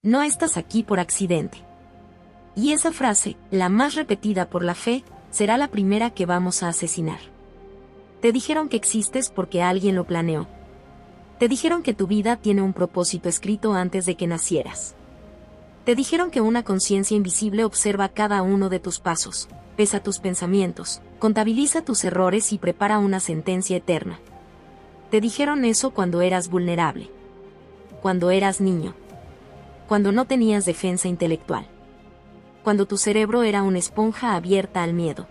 No estás aquí por accidente. Y esa frase, la más repetida por la fe, será la primera que vamos a asesinar. Te dijeron que existes porque alguien lo planeó. Te dijeron que tu vida tiene un propósito escrito antes de que nacieras. Te dijeron que una conciencia invisible observa cada uno de tus pasos, pesa tus pensamientos, contabiliza tus errores y prepara una sentencia eterna. Te dijeron eso cuando eras vulnerable. Cuando eras niño. Cuando no tenías defensa intelectual. Cuando tu cerebro era una esponja abierta al miedo.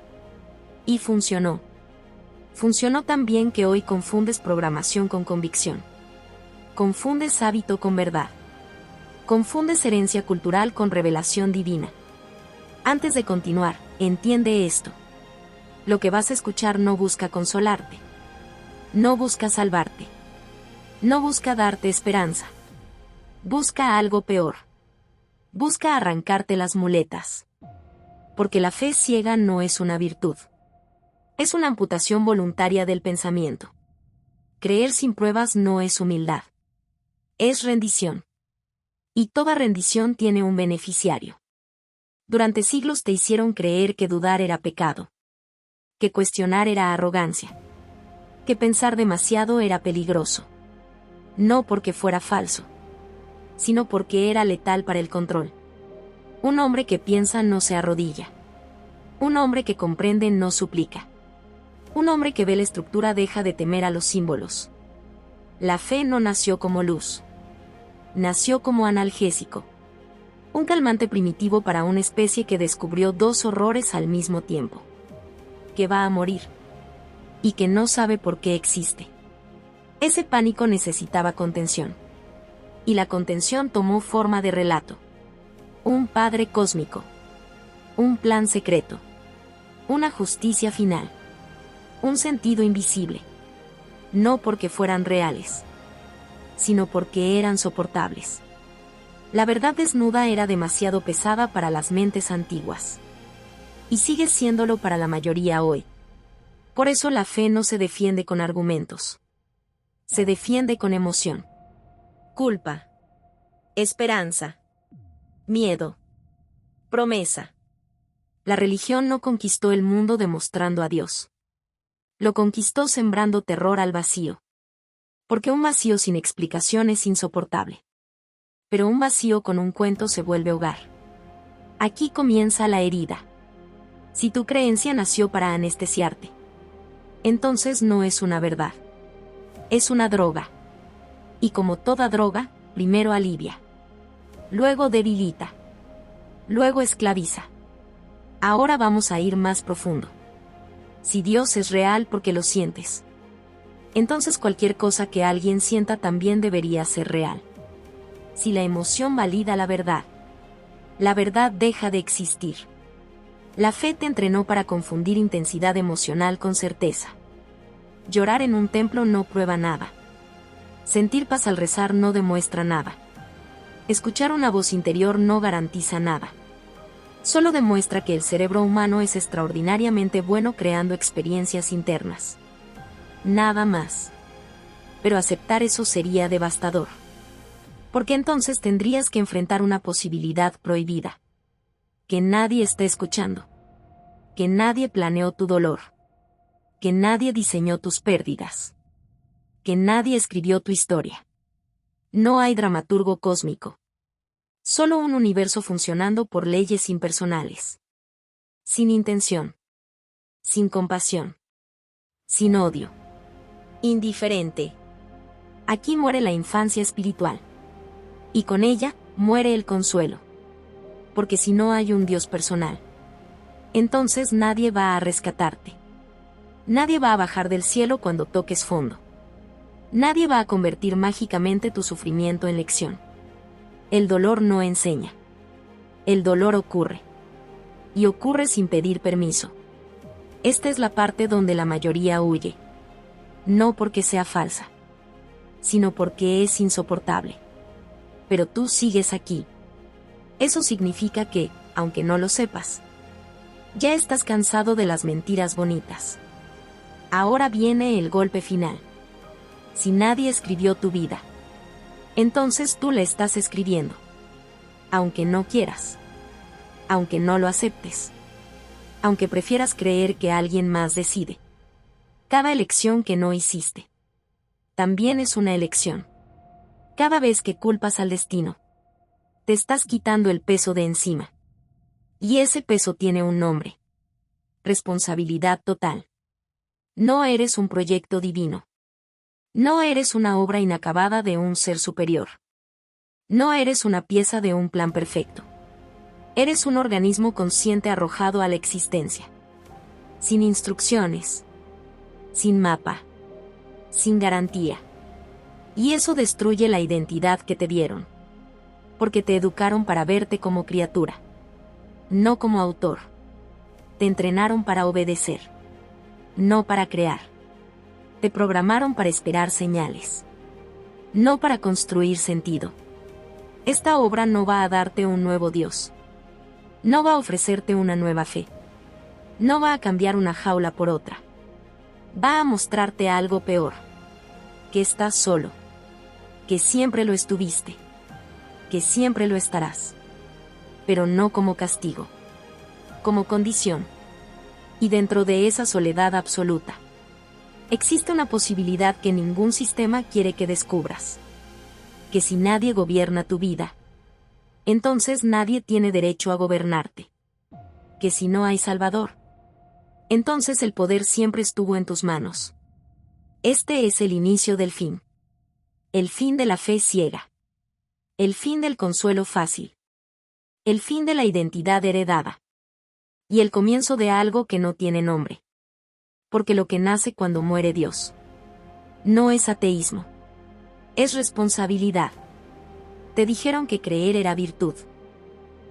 Y funcionó. Funcionó tan bien que hoy confundes programación con convicción. Confundes hábito con verdad. Confundes herencia cultural con revelación divina. Antes de continuar, entiende esto. Lo que vas a escuchar no busca consolarte. No busca salvarte. No busca darte esperanza. Busca algo peor. Busca arrancarte las muletas. Porque la fe ciega no es una virtud. Es una amputación voluntaria del pensamiento. Creer sin pruebas no es humildad. Es rendición. Y toda rendición tiene un beneficiario. Durante siglos te hicieron creer que dudar era pecado. Que cuestionar era arrogancia. Que pensar demasiado era peligroso. No porque fuera falso, sino porque era letal para el control. Un hombre que piensa no se arrodilla. Un hombre que comprende no suplica. Un hombre que ve la estructura deja de temer a los símbolos. La fe no nació como luz. Nació como analgésico. Un calmante primitivo para una especie que descubrió dos horrores al mismo tiempo. Que va a morir. Y que no sabe por qué existe. Ese pánico necesitaba contención. Y la contención tomó forma de relato. Un padre cósmico. Un plan secreto. Una justicia final. Un sentido invisible. No porque fueran reales, sino porque eran soportables. La verdad desnuda era demasiado pesada para las mentes antiguas. Y sigue siéndolo para la mayoría hoy. Por eso la fe no se defiende con argumentos. Se defiende con emoción. Culpa. Esperanza. Miedo. Promesa. La religión no conquistó el mundo demostrando a Dios. Lo conquistó sembrando terror al vacío. Porque un vacío sin explicación es insoportable. Pero un vacío con un cuento se vuelve hogar. Aquí comienza la herida. Si tu creencia nació para anestesiarte, entonces no es una verdad. Es una droga. Y como toda droga, primero alivia. Luego debilita. Luego esclaviza. Ahora vamos a ir más profundo. Si Dios es real porque lo sientes, entonces cualquier cosa que alguien sienta también debería ser real. Si la emoción valida la verdad deja de existir. La fe te entrenó para confundir intensidad emocional con certeza. Llorar en un templo no prueba nada. Sentir paz al rezar no demuestra nada. Escuchar una voz interior no garantiza nada. Solo demuestra que el cerebro humano es extraordinariamente bueno creando experiencias internas. Nada más. Pero aceptar eso sería devastador. Porque entonces tendrías que enfrentar una posibilidad prohibida. Que nadie está escuchando. Que nadie planeó tu dolor. Que nadie diseñó tus pérdidas. Que nadie escribió tu historia. No hay dramaturgo cósmico. Solo un universo funcionando por leyes impersonales. Sin intención. Sin compasión. Sin odio. Indiferente. Aquí muere la infancia espiritual. Y con ella, muere el consuelo. Porque si no hay un Dios personal, entonces nadie va a rescatarte. Nadie va a bajar del cielo cuando toques fondo. Nadie va a convertir mágicamente tu sufrimiento en lección. El dolor no enseña. El dolor ocurre. Y ocurre sin pedir permiso. Esta es la parte donde la mayoría huye. No porque sea falsa, sino porque es insoportable. Pero tú sigues aquí. Eso significa que, aunque no lo sepas, ya estás cansado de las mentiras bonitas. Ahora viene el golpe final. Si nadie escribió tu vida, entonces tú la estás escribiendo. Aunque no quieras. Aunque no lo aceptes. Aunque prefieras creer que alguien más decide. Cada elección que no hiciste también es una elección. Cada vez que culpas al destino, te estás quitando el peso de encima. Y ese peso tiene un nombre. Responsabilidad total. No eres un proyecto divino. No eres una obra inacabada de un ser superior. No eres una pieza de un plan perfecto. Eres un organismo consciente arrojado a la existencia. Sin instrucciones. Sin mapa. Sin garantía. Y eso destruye la identidad que te dieron. Porque te educaron para verte como criatura. No como autor. Te entrenaron para obedecer. No para crear. Te programaron para esperar señales. No para construir sentido. Esta obra no va a darte un nuevo Dios. No va a ofrecerte una nueva fe. No va a cambiar una jaula por otra. Va a mostrarte algo peor. Que estás solo. Que siempre lo estuviste. Que siempre lo estarás. Pero no como castigo. Como condición. Y dentro de esa soledad absoluta, existe una posibilidad que ningún sistema quiere que descubras. Que si nadie gobierna tu vida, entonces nadie tiene derecho a gobernarte. Que si no hay Salvador, entonces el poder siempre estuvo en tus manos. Este es el inicio del fin. El fin de la fe ciega. El fin del consuelo fácil. El fin de la identidad heredada. Y el comienzo de algo que no tiene nombre. Porque lo que nace cuando muere Dios no es ateísmo. Es responsabilidad. Te dijeron que creer era virtud.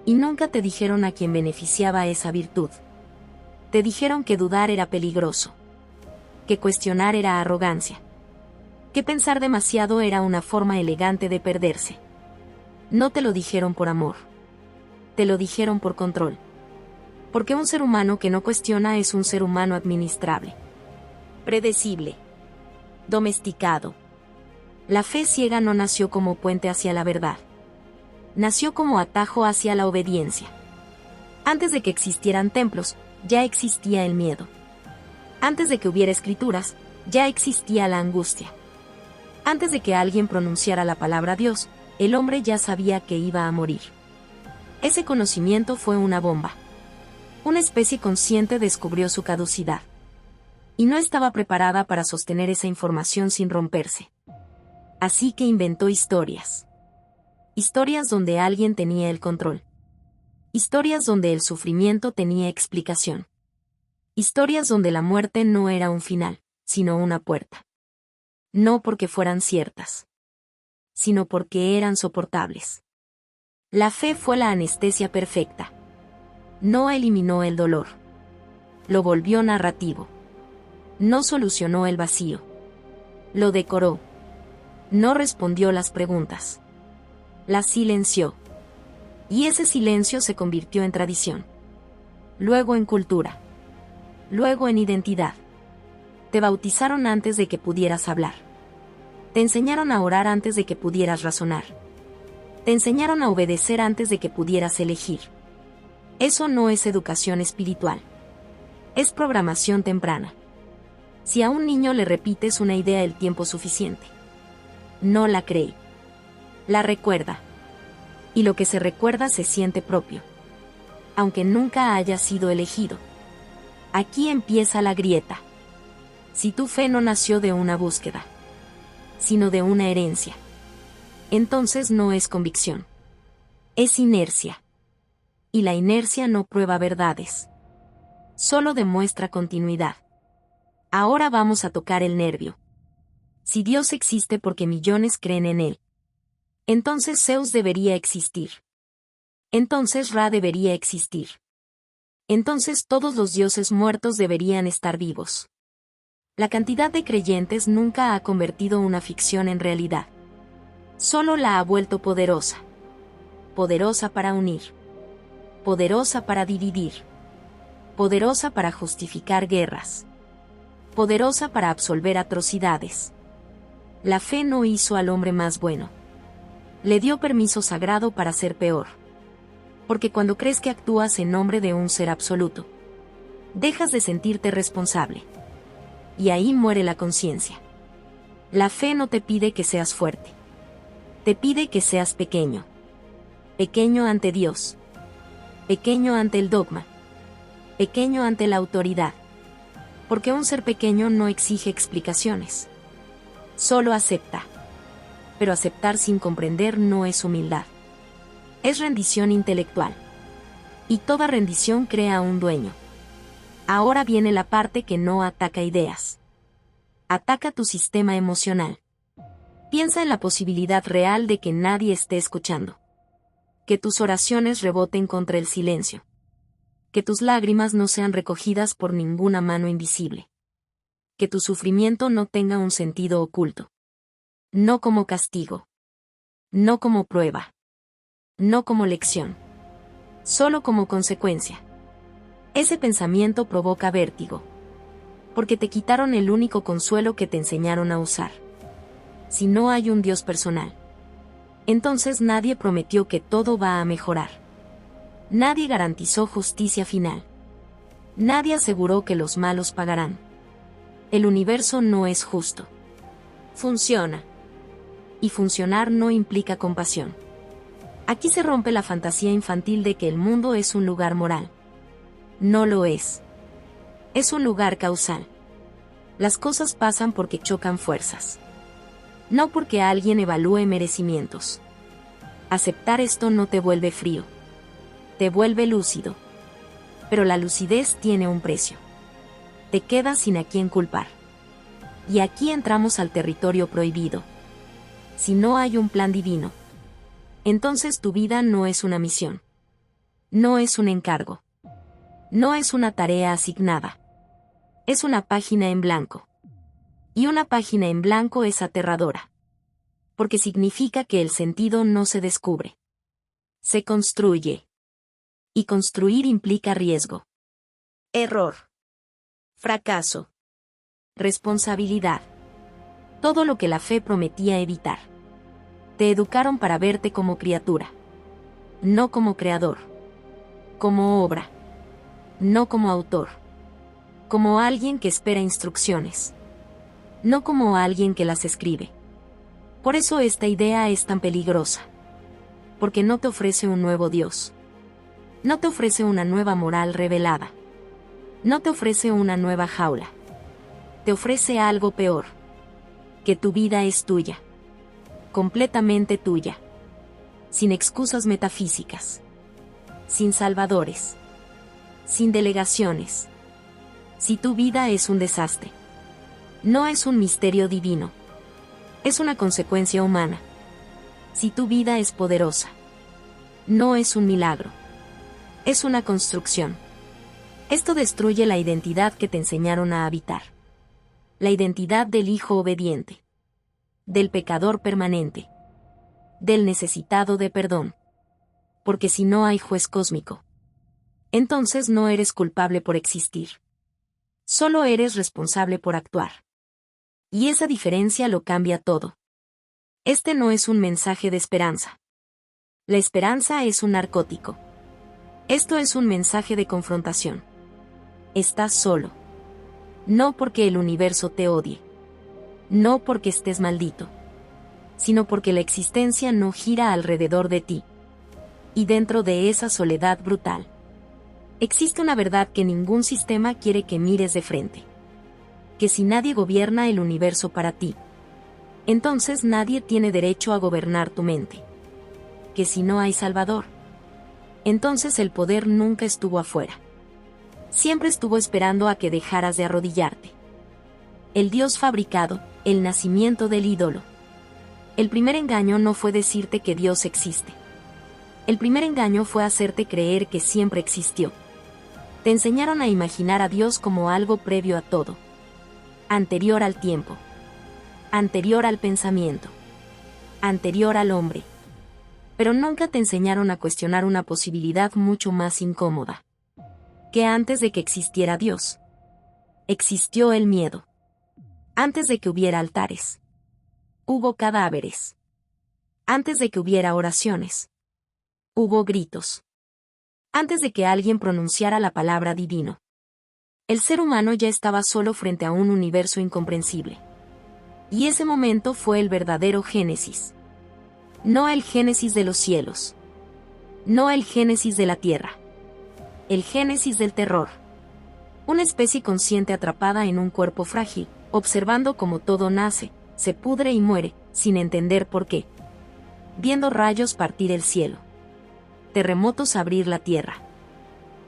Y nunca te dijeron a quién beneficiaba esa virtud. Te dijeron que dudar era peligroso. Que cuestionar era arrogancia. Que pensar demasiado era una forma elegante de perderse. No te lo dijeron por amor. Te lo dijeron por control. Porque un ser humano que no cuestiona es un ser humano administrable. Predecible. Domesticado. La fe ciega no nació como puente hacia la verdad. Nació como atajo hacia la obediencia. Antes de que existieran templos, ya existía el miedo. Antes de que hubiera escrituras, ya existía la angustia. Antes de que alguien pronunciara la palabra Dios, el hombre ya sabía que iba a morir. Ese conocimiento fue una bomba. Una especie consciente descubrió su caducidad. Y no estaba preparada para sostener esa información sin romperse. Así que inventó historias. Historias donde alguien tenía el control. Historias donde el sufrimiento tenía explicación. Historias donde la muerte no era un final, sino una puerta. No porque fueran ciertas, sino porque eran soportables. La fe fue la anestesia perfecta. No eliminó el dolor. Lo volvió narrativo. No solucionó el vacío. Lo decoró. No respondió las preguntas. Las silenció. Y ese silencio se convirtió en tradición. Luego en cultura. Luego en identidad. Te bautizaron antes de que pudieras hablar. Te enseñaron a orar antes de que pudieras razonar. Te enseñaron a obedecer antes de que pudieras elegir. Eso no es educación espiritual. Es programación temprana. Si a un niño le repites una idea el tiempo suficiente, no la cree. La recuerda. Y lo que se recuerda se siente propio. Aunque nunca haya sido elegido. Aquí empieza la grieta. Si tu fe no nació de una búsqueda, sino de una herencia, entonces no es convicción. Es inercia. Y la inercia no prueba verdades. Solo demuestra continuidad. Ahora vamos a tocar el nervio. Si Dios existe porque millones creen en él, entonces Zeus debería existir. Entonces Ra debería existir. Entonces todos los dioses muertos deberían estar vivos. La cantidad de creyentes nunca ha convertido una ficción en realidad. Solo la ha vuelto poderosa. Poderosa para unir. Poderosa para dividir. Poderosa para justificar guerras. Poderosa para absolver atrocidades. La fe no hizo al hombre más bueno. Le dio permiso sagrado para ser peor. Porque cuando crees que actúas en nombre de un ser absoluto, dejas de sentirte responsable. Y ahí muere la conciencia. La fe no te pide que seas fuerte. Te pide que seas pequeño. Pequeño ante Dios. Pequeño ante el dogma. Pequeño ante la autoridad. Porque un ser pequeño no exige explicaciones. Solo acepta. Pero aceptar sin comprender no es humildad. Es rendición intelectual. Y toda rendición crea un dueño. Ahora viene la parte que no ataca ideas. Ataca tu sistema emocional. Piensa en la posibilidad real de que nadie esté escuchando. Que tus oraciones reboten contra el silencio. Que tus lágrimas no sean recogidas por ninguna mano invisible. Que tu sufrimiento no tenga un sentido oculto. No como castigo. No como prueba. No como lección. Solo como consecuencia. Ese pensamiento provoca vértigo. Porque te quitaron el único consuelo que te enseñaron a usar. Si no hay un Dios personal, entonces nadie prometió que todo va a mejorar. Nadie garantizó justicia final. Nadie aseguró que los malos pagarán. El universo no es justo. Funciona. Y funcionar no implica compasión. Aquí se rompe la fantasía infantil de que el mundo es un lugar moral. No lo es. Es un lugar causal. Las cosas pasan porque chocan fuerzas. No porque alguien evalúe merecimientos. Aceptar esto no te vuelve frío. Te vuelve lúcido. Pero la lucidez tiene un precio. Te quedas sin a quién culpar. Y aquí entramos al territorio prohibido. Si no hay un plan divino, entonces tu vida no es una misión. No es un encargo. No es una tarea asignada. Es una página en blanco. Y una página en blanco es aterradora. Porque significa que el sentido no se descubre. Se construye. Y construir implica riesgo. Error. Fracaso. Responsabilidad. Todo lo que la fe prometía evitar. Te educaron para verte como criatura. No como creador. Como obra. No como autor. Como alguien que espera instrucciones. No como alguien que las escribe. Por eso esta idea es tan peligrosa. Porque no te ofrece un nuevo Dios. No te ofrece una nueva moral revelada. No te ofrece una nueva jaula. Te ofrece algo peor. Que tu vida es tuya. Completamente tuya. Sin excusas metafísicas. Sin salvadores. Sin delegaciones. Si tu vida es un desastre. No es un misterio divino. Es una consecuencia humana. Si tu vida es poderosa. No es un milagro. Es una construcción. Esto destruye la identidad que te enseñaron a habitar. La identidad del hijo obediente. Del pecador permanente. Del necesitado de perdón. Porque si no hay juez cósmico, entonces no eres culpable por existir. Solo eres responsable por actuar. Y esa diferencia lo cambia todo. Este no es un mensaje de esperanza. La esperanza es un narcótico. Esto es un mensaje de confrontación. Estás solo. No porque el universo te odie. No porque estés maldito. Sino porque la existencia no gira alrededor de ti. Y dentro de esa soledad brutal, existe una verdad que ningún sistema quiere que mires de frente. Que si nadie gobierna el universo para ti, entonces nadie tiene derecho a gobernar tu mente. Que si no hay Salvador, entonces el poder nunca estuvo afuera. Siempre estuvo esperando a que dejaras de arrodillarte. El Dios fabricado, el nacimiento del ídolo. El primer engaño no fue decirte que Dios existe. El primer engaño fue hacerte creer que siempre existió. Te enseñaron a imaginar a Dios como algo previo a todo. Anterior al tiempo. Anterior al pensamiento. Anterior al hombre. Pero nunca te enseñaron a cuestionar una posibilidad mucho más incómoda. Que antes de que existiera Dios, existió el miedo. Antes de que hubiera altares, hubo cadáveres. Antes de que hubiera oraciones, hubo gritos. Antes de que alguien pronunciara la palabra divino. El ser humano ya estaba solo frente a un universo incomprensible. Y ese momento fue el verdadero Génesis. No el Génesis de los cielos. No el Génesis de la tierra. El Génesis del terror. Una especie consciente atrapada en un cuerpo frágil, observando cómo todo nace, se pudre y muere, sin entender por qué. Viendo rayos partir el cielo. Terremotos abrir la tierra.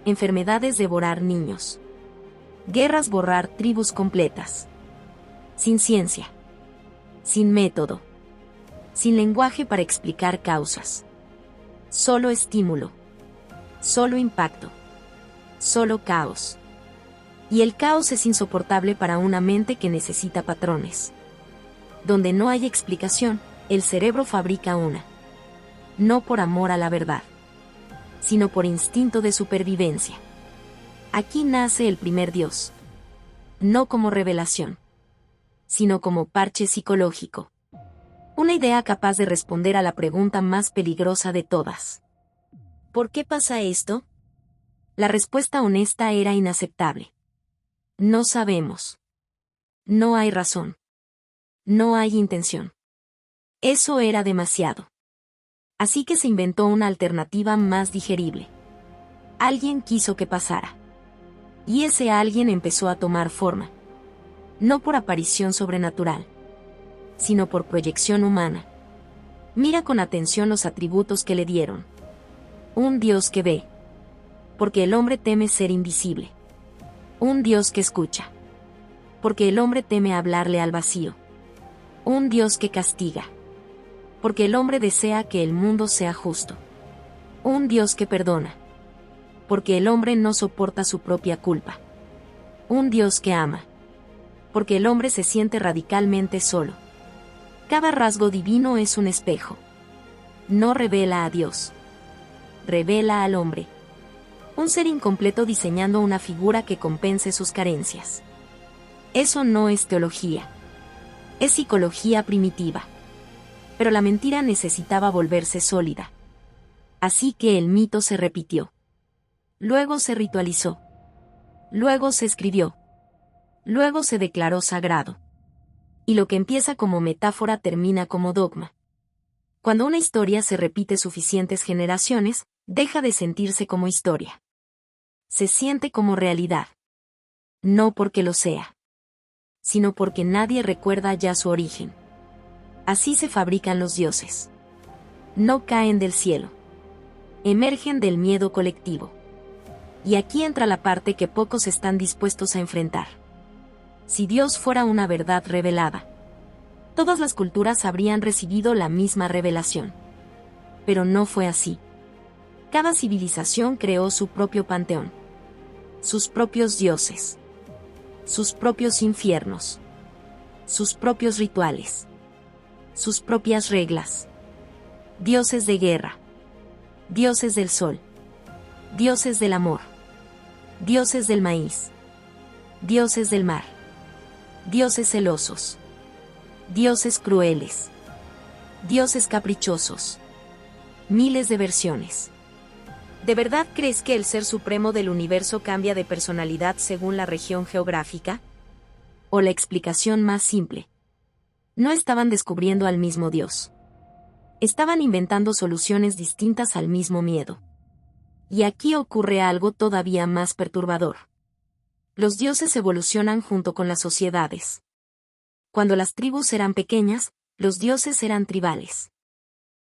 Enfermedades devorar niños. Guerras borrar tribus completas. Sin ciencia. Sin método. Sin lenguaje para explicar causas. Solo estímulo. Solo impacto. Solo caos. Y el caos es insoportable para una mente que necesita patrones. Donde no hay explicación, el cerebro fabrica una. No por amor a la verdad, sino por instinto de supervivencia. Aquí nace el primer Dios. No como revelación, sino como parche psicológico. Una idea capaz de responder a la pregunta más peligrosa de todas. ¿Por qué pasa esto? La respuesta honesta era inaceptable. No sabemos. No hay razón. No hay intención. Eso era demasiado. Así que se inventó una alternativa más digerible. Alguien quiso que pasara. Y ese alguien empezó a tomar forma. No por aparición sobrenatural, sino por proyección humana. Mira con atención los atributos que le dieron. Un Dios que ve. Porque el hombre teme ser invisible. Un Dios que escucha. Porque el hombre teme hablarle al vacío. Un Dios que castiga. Porque el hombre desea que el mundo sea justo. Un Dios que perdona. Porque el hombre no soporta su propia culpa. Un Dios que ama. Porque el hombre se siente radicalmente solo. Cada rasgo divino es un espejo. No revela a Dios. Revela al hombre. Un ser incompleto diseñando una figura que compense sus carencias. Eso no es teología. Es psicología primitiva. Pero la mentira necesitaba volverse sólida. Así que el mito se repitió. Luego se ritualizó. Luego se escribió. Luego se declaró sagrado. Y lo que empieza como metáfora termina como dogma. Cuando una historia se repite suficientes generaciones, deja de sentirse como historia. Se siente como realidad. No porque lo sea, sino porque nadie recuerda ya su origen. Así se fabrican los dioses. No caen del cielo. Emergen del miedo colectivo. Y aquí entra la parte que pocos están dispuestos a enfrentar. Si Dios fuera una verdad revelada, todas las culturas habrían recibido la misma revelación. Pero no fue así. Cada civilización creó su propio panteón. Sus propios dioses. Sus propios infiernos. Sus propios rituales. Sus propias reglas. Dioses de guerra. Dioses del sol. Dioses del amor. Dioses del maíz. Dioses del mar. Dioses celosos. Dioses crueles. Dioses caprichosos. Miles de versiones. ¿De verdad crees que el ser supremo del universo cambia de personalidad según la región geográfica? O la explicación más simple. No estaban descubriendo al mismo Dios. Estaban inventando soluciones distintas al mismo miedo. Y aquí ocurre algo todavía más perturbador. Los dioses evolucionan junto con las sociedades. Cuando las tribus eran pequeñas, los dioses eran tribales.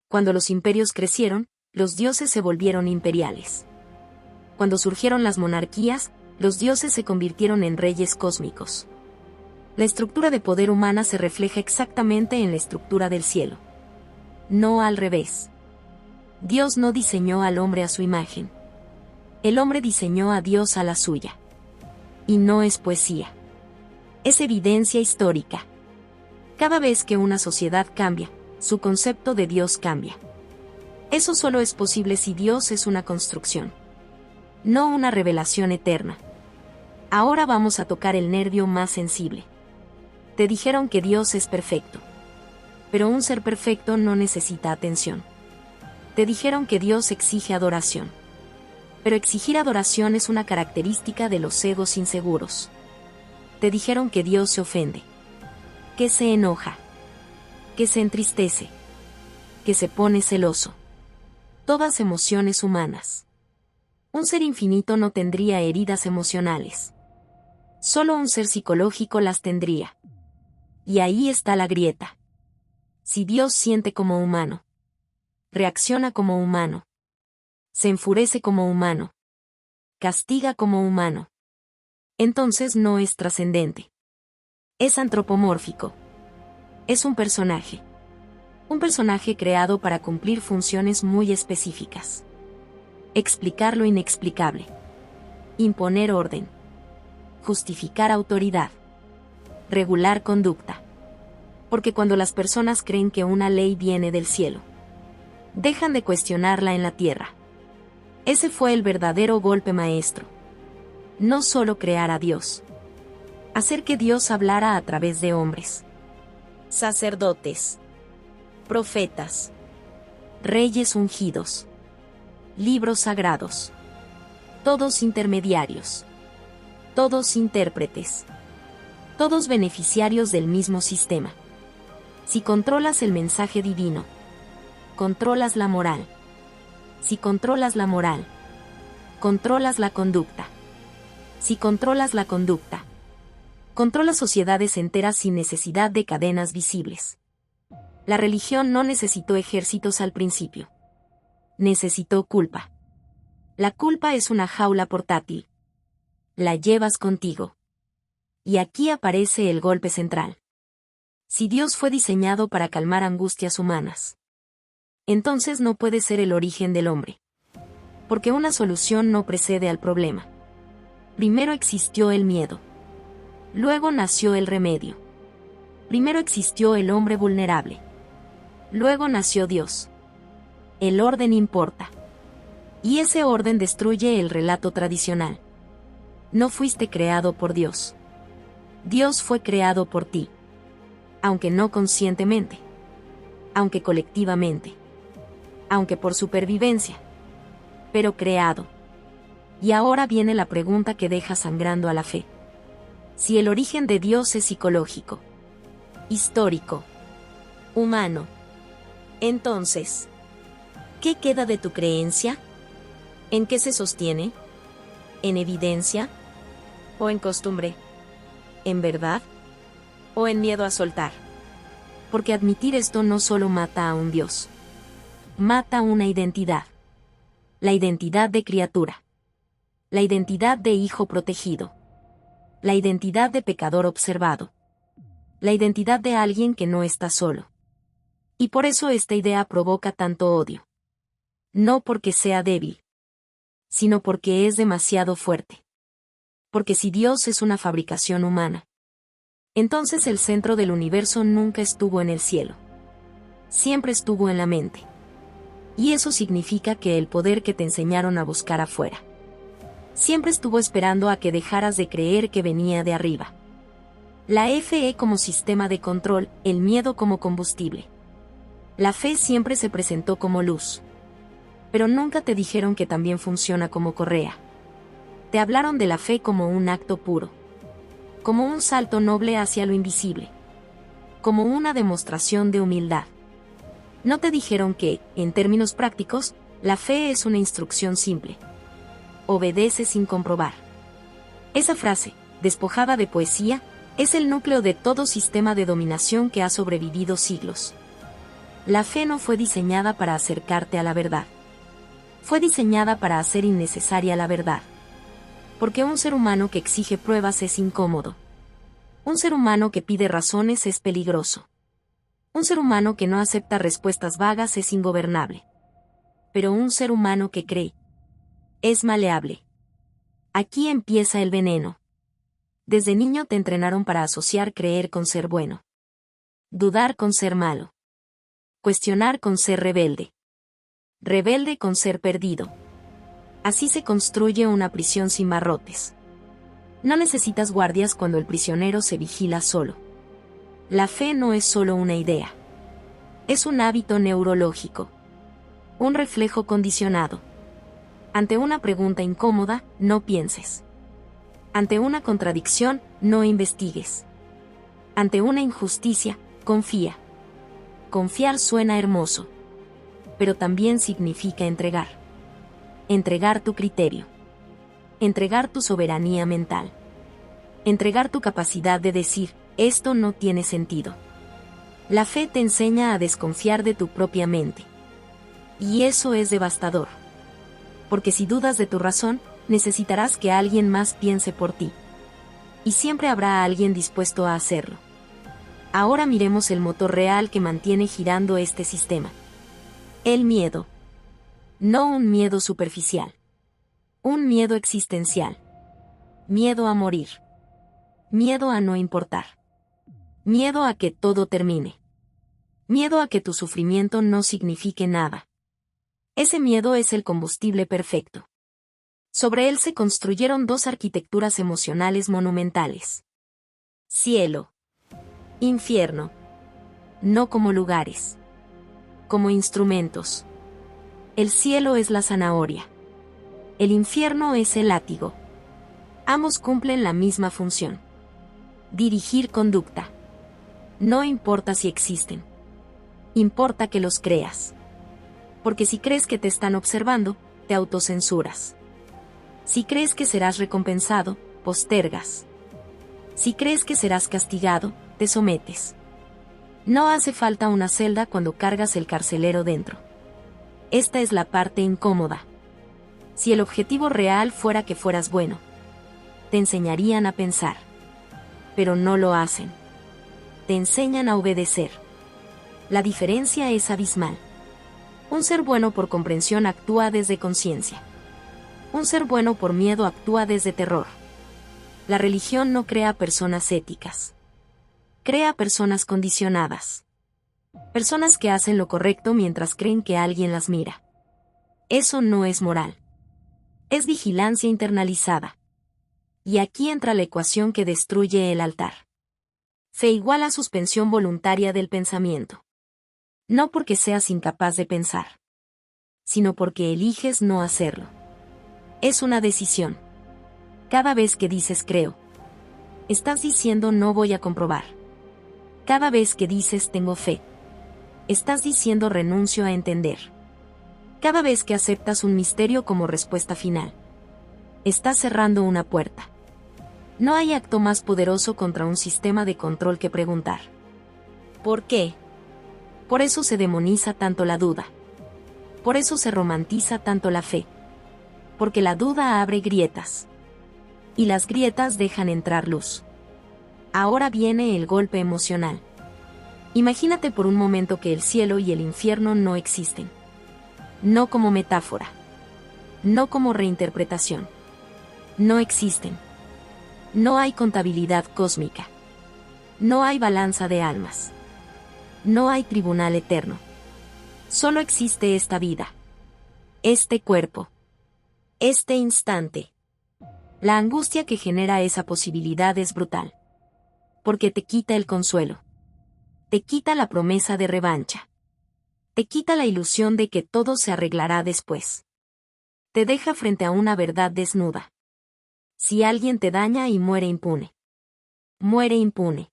Cuando los imperios crecieron, los dioses se volvieron imperiales. Cuando surgieron las monarquías, los dioses se convirtieron en reyes cósmicos. La estructura de poder humana se refleja exactamente en la estructura del cielo. No al revés. Dios no diseñó al hombre a su imagen. El hombre diseñó a Dios a la suya. Y no es poesía. Es evidencia histórica. Cada vez que una sociedad cambia, su concepto de Dios cambia. Eso solo es posible si Dios es una construcción. No una revelación eterna. Ahora vamos a tocar el nervio más sensible. Te dijeron que Dios es perfecto. Pero un ser perfecto no necesita atención. Te dijeron que Dios exige adoración. Pero exigir adoración es una característica de los egos inseguros. Te dijeron que Dios se ofende, que se enoja, que se entristece, que se pone celoso. Todas emociones humanas. Un ser infinito no tendría heridas emocionales. Solo un ser psicológico las tendría. Y ahí está la grieta. Si Dios siente como humano, reacciona como humano, se enfurece como humano, castiga como humano, entonces no es trascendente. Es antropomórfico. Es un personaje. Un personaje creado para cumplir funciones muy específicas. Explicar lo inexplicable. Imponer orden. Justificar autoridad. Regular conducta. Porque cuando las personas creen que una ley viene del cielo, dejan de cuestionarla en la tierra. Ese fue el verdadero golpe maestro. No solo crear a Dios. Hacer que Dios hablara a través de hombres. Sacerdotes. Profetas. Reyes ungidos. Libros sagrados. Todos intermediarios. Todos intérpretes. Todos beneficiarios del mismo sistema. Si controlas el mensaje divino, controlas la moral. Si controlas la moral, controlas la conducta. Si controlas la conducta, controlas sociedades enteras sin necesidad de cadenas visibles. La religión no necesitó ejércitos al principio. Necesitó culpa. La culpa es una jaula portátil. La llevas contigo. Y aquí aparece el golpe central. Si Dios fue diseñado para calmar angustias humanas, entonces no puede ser el origen del hombre. Porque una solución no precede al problema. Primero existió el miedo. Luego nació el remedio. Primero existió el hombre vulnerable. Luego nació Dios. El orden importa. Y ese orden destruye el relato tradicional. No fuiste creado por Dios. Dios fue creado por ti. Aunque no conscientemente. Aunque colectivamente. Aunque por supervivencia. Pero creado. Y ahora viene la pregunta que deja sangrando a la fe. Si el origen de Dios es psicológico, histórico, humano, entonces, ¿qué queda de tu creencia? ¿En qué se sostiene? ¿En evidencia? ¿O en costumbre? ¿En verdad? ¿O en miedo a soltar? Porque admitir esto no solo mata a un Dios. Mata una identidad. La identidad de criatura. La identidad de hijo protegido. La identidad de pecador observado. La identidad de alguien que no está solo. Y por eso esta idea provoca tanto odio. No porque sea débil, sino porque es demasiado fuerte. Porque si Dios es una fabricación humana, entonces el centro del universo nunca estuvo en el cielo. Siempre estuvo en la mente. Y eso significa que el poder que te enseñaron a buscar afuera, siempre estuvo esperando a que dejaras de creer que venía de arriba. La fe como sistema de control, el miedo como combustible. La fe siempre se presentó como luz. Pero nunca te dijeron que también funciona como correa. Te hablaron de la fe como un acto puro. Como un salto noble hacia lo invisible. Como una demostración de humildad. No te dijeron que, en términos prácticos, la fe es una instrucción simple. Obedece sin comprobar. Esa frase, despojada de poesía, es el núcleo de todo sistema de dominación que ha sobrevivido siglos. La fe no fue diseñada para acercarte a la verdad. Fue diseñada para hacer innecesaria la verdad. Porque un ser humano que exige pruebas es incómodo. Un ser humano que pide razones es peligroso. Un ser humano que no acepta respuestas vagas es ingobernable. Pero un ser humano que cree es maleable. Aquí empieza el veneno. Desde niño te entrenaron para asociar creer con ser bueno. Dudar con ser malo. Cuestionar con ser rebelde. Rebelde con ser perdido. Así se construye una prisión sin barrotes. No necesitas guardias cuando el prisionero se vigila solo. La fe no es solo una idea. Es un hábito neurológico. Un reflejo condicionado. Ante una pregunta incómoda, no pienses. Ante una contradicción, no investigues. Ante una injusticia, confía. Confiar suena hermoso, pero también significa entregar. Entregar tu criterio. Entregar tu soberanía mental. Entregar tu capacidad de decir, esto no tiene sentido. La fe te enseña a desconfiar de tu propia mente. Y eso es devastador. Porque si dudas de tu razón, necesitarás que alguien más piense por ti. Y siempre habrá alguien dispuesto a hacerlo. Ahora miremos el motor real que mantiene girando este sistema. El miedo. No un miedo superficial. Un miedo existencial. Miedo a morir. Miedo a no importar. Miedo a que todo termine. Miedo a que tu sufrimiento no signifique nada. Ese miedo es el combustible perfecto. Sobre él se construyeron dos arquitecturas emocionales monumentales. Cielo. Infierno. No como lugares. Como instrumentos. El cielo es la zanahoria. El infierno es el látigo. Ambos cumplen la misma función. Dirigir conducta. No importa si existen. Importa que los creas. Porque si crees que te están observando, te autocensuras. Si crees que serás recompensado, postergas. Si crees que serás castigado, te sometes. No hace falta una celda cuando cargas el carcelero dentro. Esta es la parte incómoda. Si el objetivo real fuera que fueras bueno, te enseñarían a pensar. Pero no lo hacen. Te enseñan a obedecer. La diferencia es abismal. Un ser bueno por comprensión actúa desde conciencia. Un ser bueno por miedo actúa desde terror. La religión no crea personas éticas. Crea personas condicionadas. Personas que hacen lo correcto mientras creen que alguien las mira. Eso no es moral. Es vigilancia internalizada. Y aquí entra la ecuación que destruye el altar. Fe igual a suspensión voluntaria del pensamiento. No porque seas incapaz de pensar, sino porque eliges no hacerlo. Es una decisión. Cada vez que dices creo, estás diciendo no voy a comprobar. Cada vez que dices tengo fe, estás diciendo renuncio a entender. Cada vez que aceptas un misterio como respuesta final, estás cerrando una puerta. No hay acto más poderoso contra un sistema de control que preguntar. ¿Por qué? Por eso se demoniza tanto la duda. Por eso se romantiza tanto la fe. Porque la duda abre grietas. Y las grietas dejan entrar luz. Ahora viene el golpe emocional. Imagínate por un momento que el cielo y el infierno no existen. No como metáfora. No como reinterpretación. No existen. No hay contabilidad cósmica. No hay balanza de almas. No hay tribunal eterno. Solo existe esta vida. Este cuerpo. Este instante. La angustia que genera esa posibilidad es brutal. Porque te quita el consuelo. Te quita la promesa de revancha. Te quita la ilusión de que todo se arreglará después. Te deja frente a una verdad desnuda. Si alguien te daña y muere impune. Muere impune.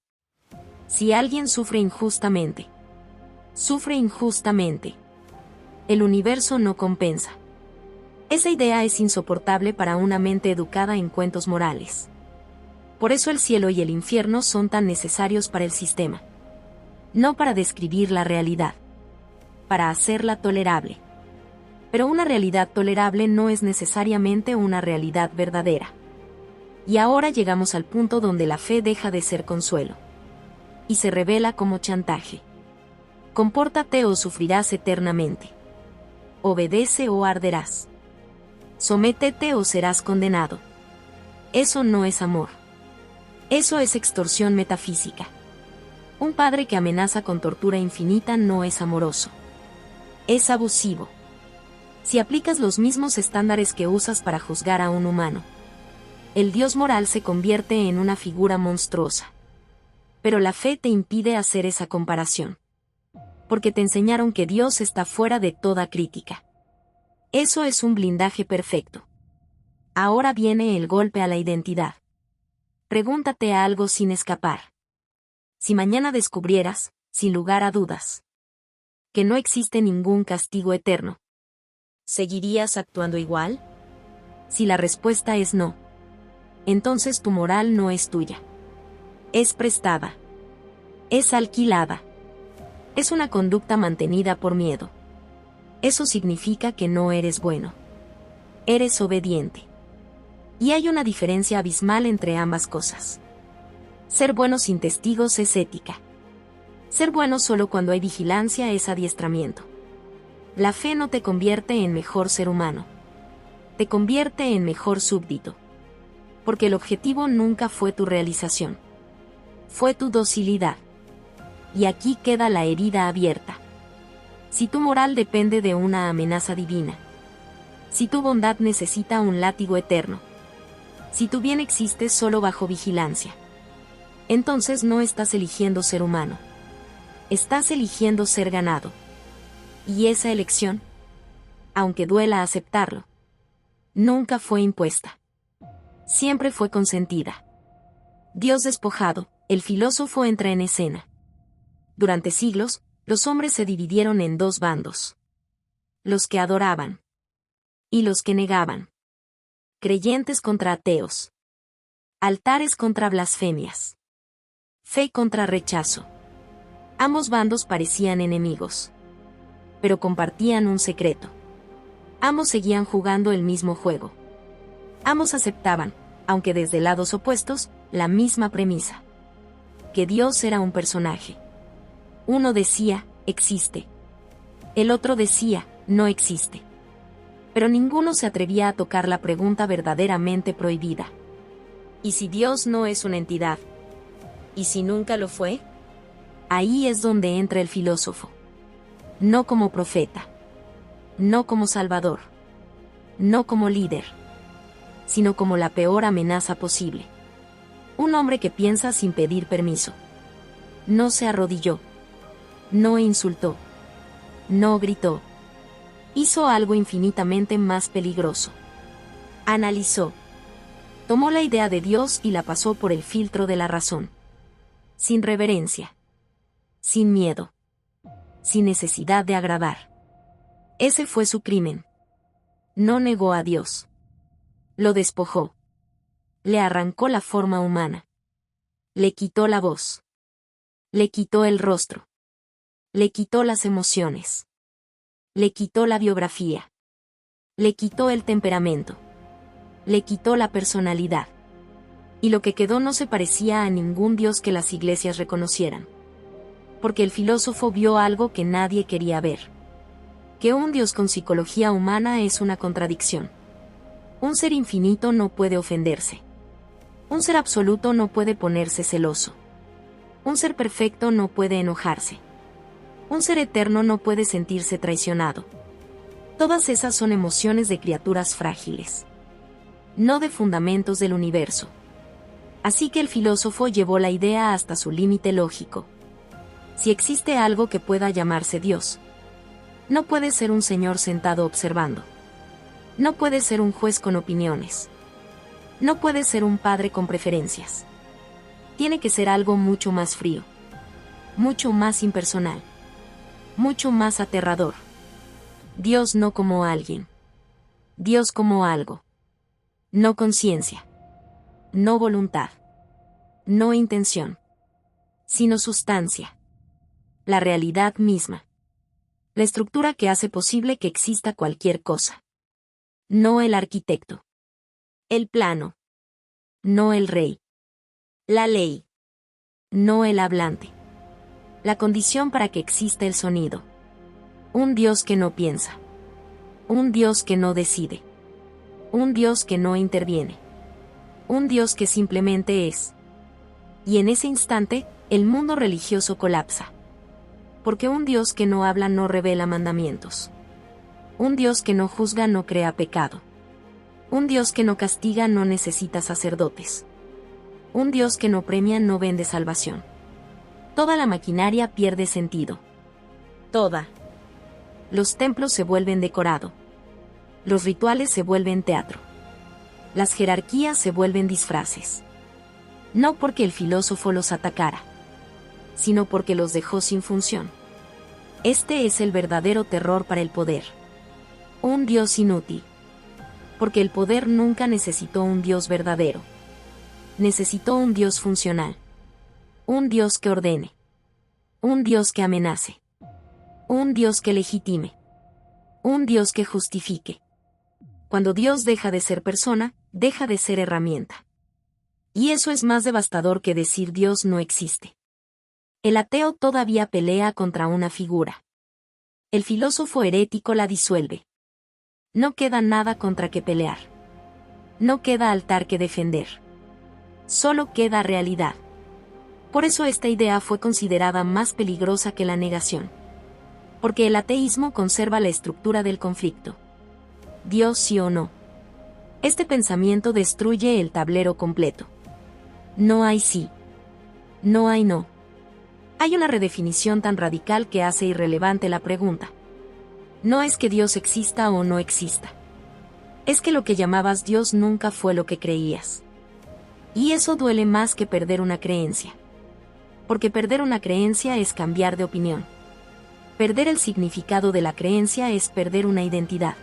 Si alguien sufre injustamente. Sufre injustamente. El universo no compensa. Esa idea es insoportable para una mente educada en cuentos morales. Por eso el cielo y el infierno son tan necesarios para el sistema. No para describir la realidad. Para hacerla tolerable. Pero una realidad tolerable no es necesariamente una realidad verdadera. Y ahora llegamos al punto donde la fe deja de ser consuelo. Y se revela como chantaje. Compórtate o sufrirás eternamente. Obedece o arderás. Sométete o serás condenado. Eso no es amor. Eso es extorsión metafísica. Un padre que amenaza con tortura infinita no es amoroso. Es abusivo. Si aplicas los mismos estándares que usas para juzgar a un humano, el Dios moral se convierte en una figura monstruosa. Pero la fe te impide hacer esa comparación. Porque te enseñaron que Dios está fuera de toda crítica. Eso es un blindaje perfecto. Ahora viene el golpe a la identidad. Pregúntate algo sin escapar. Si mañana descubrieras, sin lugar a dudas, que no existe ningún castigo eterno, ¿seguirías actuando igual? Si la respuesta es no, entonces tu moral no es tuya. Es prestada. Es alquilada. Es una conducta mantenida por miedo. Eso significa que no eres bueno. Eres obediente. Y hay una diferencia abismal entre ambas cosas. Ser bueno sin testigos es ética. Ser bueno solo cuando hay vigilancia es adiestramiento. La fe no te convierte en mejor ser humano. Te convierte en mejor súbdito. Porque el objetivo nunca fue tu realización. Fue tu docilidad. Y aquí queda la herida abierta. Si tu moral depende de una amenaza divina. Si tu bondad necesita un látigo eterno. Si tu bien existe solo bajo vigilancia. Entonces no estás eligiendo ser humano. Estás eligiendo ser ganado. Y esa elección, aunque duela aceptarlo, nunca fue impuesta. Siempre fue consentida. Dios despojado, el filósofo entra en escena. Durante siglos, los hombres se dividieron en dos bandos. Los que adoraban. Y los que negaban. Creyentes contra ateos. Altares contra blasfemias. Fe contra rechazo. Ambos bandos parecían enemigos. Pero compartían un secreto. Ambos seguían jugando el mismo juego. Ambos aceptaban, aunque desde lados opuestos, la misma premisa. Que Dios era un personaje. Uno decía, existe. El otro decía, no existe. Pero ninguno se atrevía a tocar la pregunta verdaderamente prohibida. ¿Y si Dios no es una entidad? ¿Y si nunca lo fue? Ahí es donde entra el filósofo. No como profeta. No como salvador. No como líder. Sino como la peor amenaza posible. Un hombre que piensa sin pedir permiso. No se arrodilló. No insultó. No gritó. Hizo algo infinitamente más peligroso. Analizó. Tomó la idea de Dios y la pasó por el filtro de la razón. Sin reverencia. Sin miedo. Sin necesidad de agradar. Ese fue su crimen. No negó a Dios. Lo despojó. Le arrancó la forma humana. Le quitó la voz. Le quitó el rostro. Le quitó las emociones. Le quitó la biografía. Le quitó el temperamento. Le quitó la personalidad. Y lo que quedó no se parecía a ningún Dios que las iglesias reconocieran. Porque el filósofo vio algo que nadie quería ver. Que un Dios con psicología humana es una contradicción. Un ser infinito no puede ofenderse. Un ser absoluto no puede ponerse celoso. Un ser perfecto no puede enojarse. Un ser eterno no puede sentirse traicionado. Todas esas son emociones de criaturas frágiles. No de fundamentos del universo. Así que el filósofo llevó la idea hasta su límite lógico. Si existe algo que pueda llamarse Dios, no puede ser un señor sentado observando. No puede ser un juez con opiniones. No puede ser un padre con preferencias. Tiene que ser algo mucho más frío. Mucho más impersonal. Mucho más aterrador. Dios no como alguien. Dios como algo. No conciencia. No voluntad. No intención. Sino sustancia. La realidad misma. La estructura que hace posible que exista cualquier cosa. No el arquitecto. El plano. No el rey. La ley. No el hablante. La condición para que exista el sonido. Un Dios que no piensa. Un Dios que no decide. Un Dios que no interviene. Un Dios que simplemente es. Y en ese instante, el mundo religioso colapsa. Porque un Dios que no habla no revela mandamientos. Un Dios que no juzga no crea pecado. Un Dios que no castiga no necesita sacerdotes. Un Dios que no premia no vende salvación. Toda la maquinaria pierde sentido. Toda. Los templos se vuelven decorado. Los rituales se vuelven teatro. Las jerarquías se vuelven disfraces. No porque el filósofo los atacara, sino porque los dejó sin función. Este es el verdadero terror para el poder. Un Dios inútil. Porque el poder nunca necesitó un Dios verdadero. Necesitó un Dios funcional. Un Dios que ordene. Un Dios que amenace. Un Dios que legitime. Un Dios que justifique. Cuando Dios deja de ser persona, deja de ser herramienta. Y eso es más devastador que decir Dios no existe. El ateo todavía pelea contra una figura. El filósofo herético la disuelve. No queda nada contra que pelear. No queda altar que defender. Solo queda realidad. Por eso esta idea fue considerada más peligrosa que la negación. Porque el ateísmo conserva la estructura del conflicto. Dios sí o no. Este pensamiento destruye el tablero completo. No hay sí. No hay no. Hay una redefinición tan radical que hace irrelevante la pregunta. No es que Dios exista o no exista. Es que lo que llamabas Dios nunca fue lo que creías. Y eso duele más que perder una creencia. Porque perder una creencia es cambiar de opinión. Perder el significado de la creencia es perder una identidad.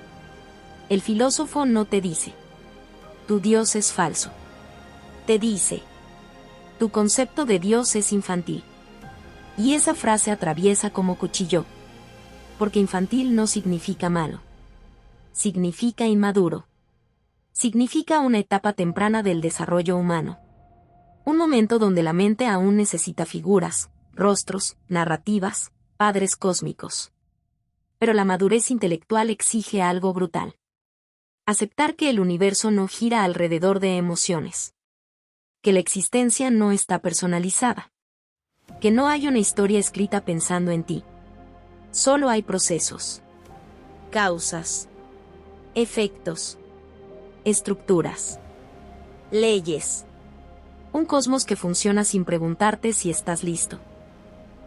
El filósofo no te dice: tu Dios es falso. Te dice: tu concepto de Dios es infantil. Y esa frase atraviesa como cuchillo. Porque infantil no significa malo. Significa inmaduro. Significa una etapa temprana del desarrollo humano. Un momento donde la mente aún necesita figuras, rostros, narrativas, padres cósmicos. Pero la madurez intelectual exige algo brutal. Aceptar que el universo no gira alrededor de emociones. Que la existencia no está personalizada. Que no hay una historia escrita pensando en ti. Solo hay procesos. Causas. Efectos. Estructuras. Leyes. Un cosmos que funciona sin preguntarte si estás listo.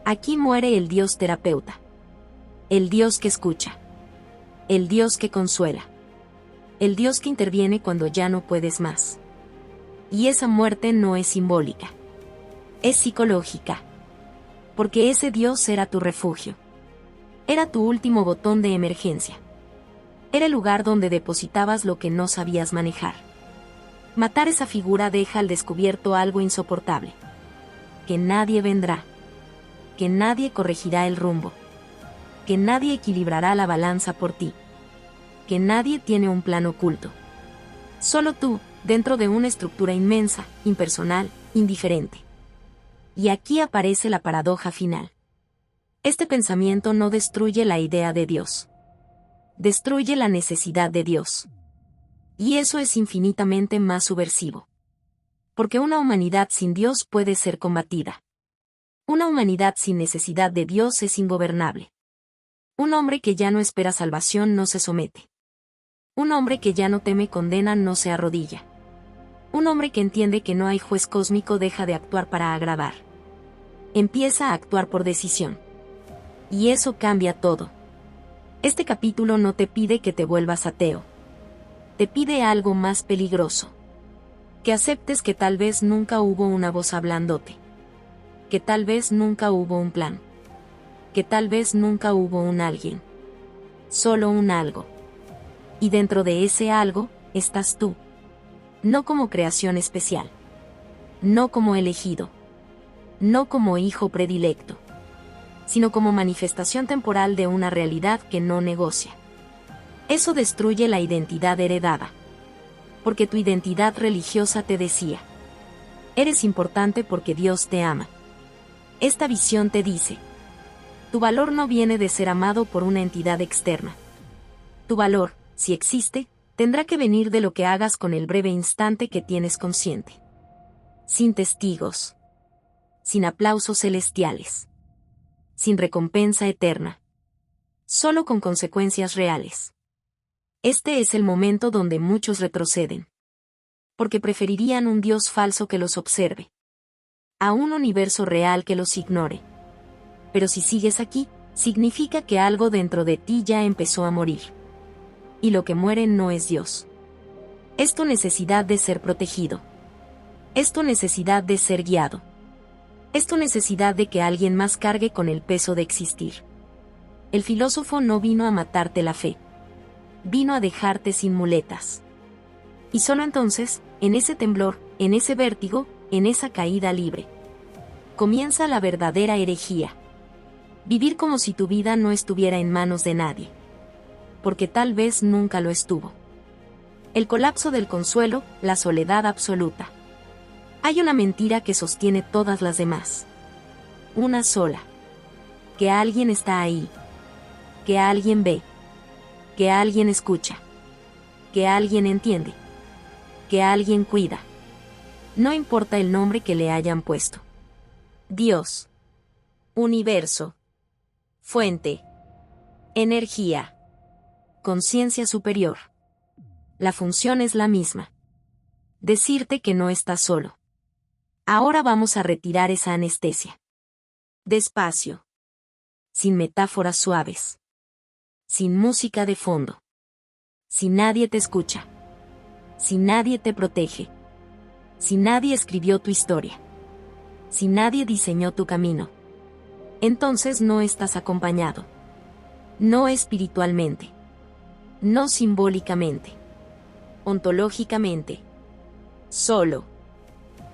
Aquí muere el Dios terapeuta. El Dios que escucha. El Dios que consuela. El Dios que interviene cuando ya no puedes más. Y esa muerte no es simbólica. Es psicológica. Porque ese Dios era tu refugio. Era tu último botón de emergencia. Era el lugar donde depositabas lo que no sabías manejar. Matar esa figura deja al descubierto algo insoportable. Que nadie vendrá. Que nadie corregirá el rumbo. Que nadie equilibrará la balanza por ti. Que nadie tiene un plan oculto. Solo tú, dentro de una estructura inmensa, impersonal, indiferente. Y aquí aparece la paradoja final. Este pensamiento no destruye la idea de Dios. Destruye la necesidad de Dios. Y eso es infinitamente más subversivo. Porque una humanidad sin Dios puede ser combatida. Una humanidad sin necesidad de Dios es ingobernable. Un hombre que ya no espera salvación no se somete. Un hombre que ya no teme condena no se arrodilla. Un hombre que entiende que no hay juez cósmico deja de actuar para agradar. Empieza a actuar por decisión. Y eso cambia todo. Este capítulo no te pide que te vuelvas ateo. Te pide algo más peligroso. Que aceptes que tal vez nunca hubo una voz hablándote. Que tal vez nunca hubo un plan. Que tal vez nunca hubo un alguien. Solo un algo. Y dentro de ese algo, estás tú. No como creación especial. No como elegido. No como hijo predilecto. Sino como manifestación temporal de una realidad que no negocia. Eso destruye la identidad heredada. Porque tu identidad religiosa te decía: eres importante porque Dios te ama. Esta visión te dice: tu valor no viene de ser amado por una entidad externa. Tu valor, si existe, tendrá que venir de lo que hagas con el breve instante que tienes consciente. Sin testigos. Sin aplausos celestiales. Sin recompensa eterna. Solo con consecuencias reales. Este es el momento donde muchos retroceden. Porque preferirían un Dios falso que los observe. A un universo real que los ignore. Pero si sigues aquí, significa que algo dentro de ti ya empezó a morir. y lo que muere no es Dios. Es tu necesidad de ser protegido. Es tu necesidad de ser guiado. Es tu necesidad de que alguien más cargue con el peso de existir. El filósofo no vino a matarte la fe. Vino a dejarte sin muletas. Y solo entonces, en ese temblor, en ese vértigo, en esa caída libre, comienza la verdadera herejía. Vivir como si tu vida no estuviera en manos de nadie. Porque tal vez nunca lo estuvo. El colapso del consuelo, la soledad absoluta. Hay una mentira que sostiene todas las demás. Una sola. Que alguien está ahí. Que alguien ve. Que alguien escucha. Que alguien entiende. Que alguien cuida. No importa el nombre que le hayan puesto. Dios. Universo. Fuente. Energía. Conciencia superior. La función es la misma. Decirte que no estás solo. Ahora vamos a retirar esa anestesia. Despacio. Sin metáforas suaves. Sin música de fondo. Si nadie te escucha. Si nadie te protege. Si nadie escribió tu historia. Si nadie diseñó tu camino. Entonces no estás acompañado. No espiritualmente. No simbólicamente. Ontológicamente. Solo.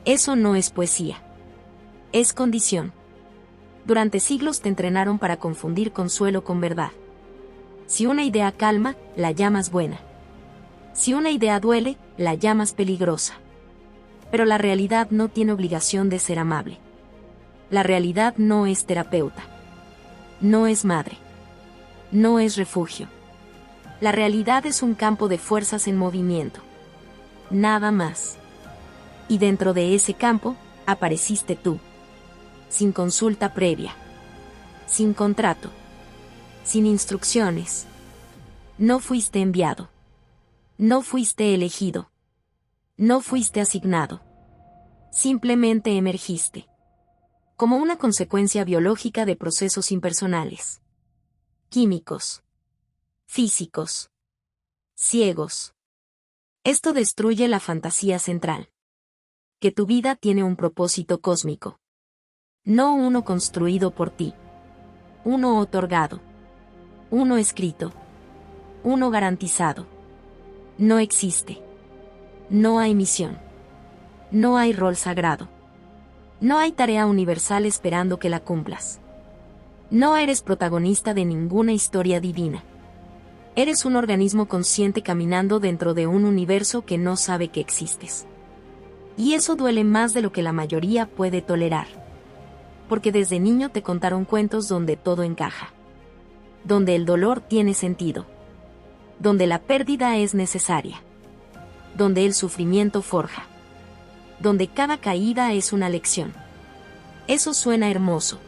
Eso no es poesía. Es condición. Durante siglos te entrenaron para confundir consuelo con verdad. Si una idea calma, la llamas buena. Si una idea duele, la llamas peligrosa. Pero la realidad no tiene obligación de ser amable. La realidad no es terapeuta. No es madre. No es refugio. La realidad es un campo de fuerzas en movimiento. Nada más. Y dentro de ese campo, apareciste tú. Sin consulta previa. Sin contrato. Sin instrucciones. No fuiste enviado. No fuiste elegido. No fuiste asignado. Simplemente emergiste. Como una consecuencia biológica de procesos impersonales. Químicos. Físicos. Ciegos. Esto destruye la fantasía central. Que tu vida tiene un propósito cósmico. No uno construido por ti. Uno otorgado. Uno escrito. Uno garantizado. No existe. No hay misión. No hay rol sagrado. No hay tarea universal esperando que la cumplas. No eres protagonista de ninguna historia divina. Eres un organismo consciente caminando dentro de un universo que no sabe que existes. Y eso duele más de lo que la mayoría puede tolerar. Porque desde niño te contaron cuentos donde todo encaja. Donde el dolor tiene sentido. Donde la pérdida es necesaria. Donde el sufrimiento forja. Donde cada caída es una lección. Eso suena hermoso.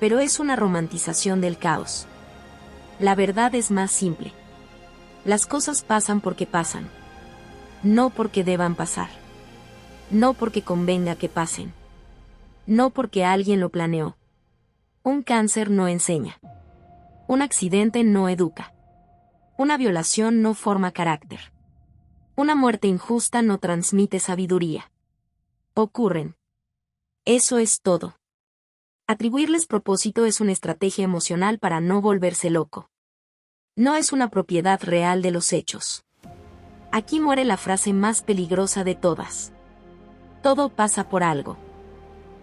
Pero es una romantización del caos. La verdad es más simple. Las cosas pasan porque pasan. No porque deban pasar. No porque convenga que pasen. No porque alguien lo planeó. Un cáncer no enseña. Un accidente no educa. Una violación no forma carácter. Una muerte injusta no transmite sabiduría. Ocurren. Eso es todo. Atribuirles propósito es una estrategia emocional para no volverse loco. No es una propiedad real de los hechos. Aquí muere la frase más peligrosa de todas. Todo pasa por algo.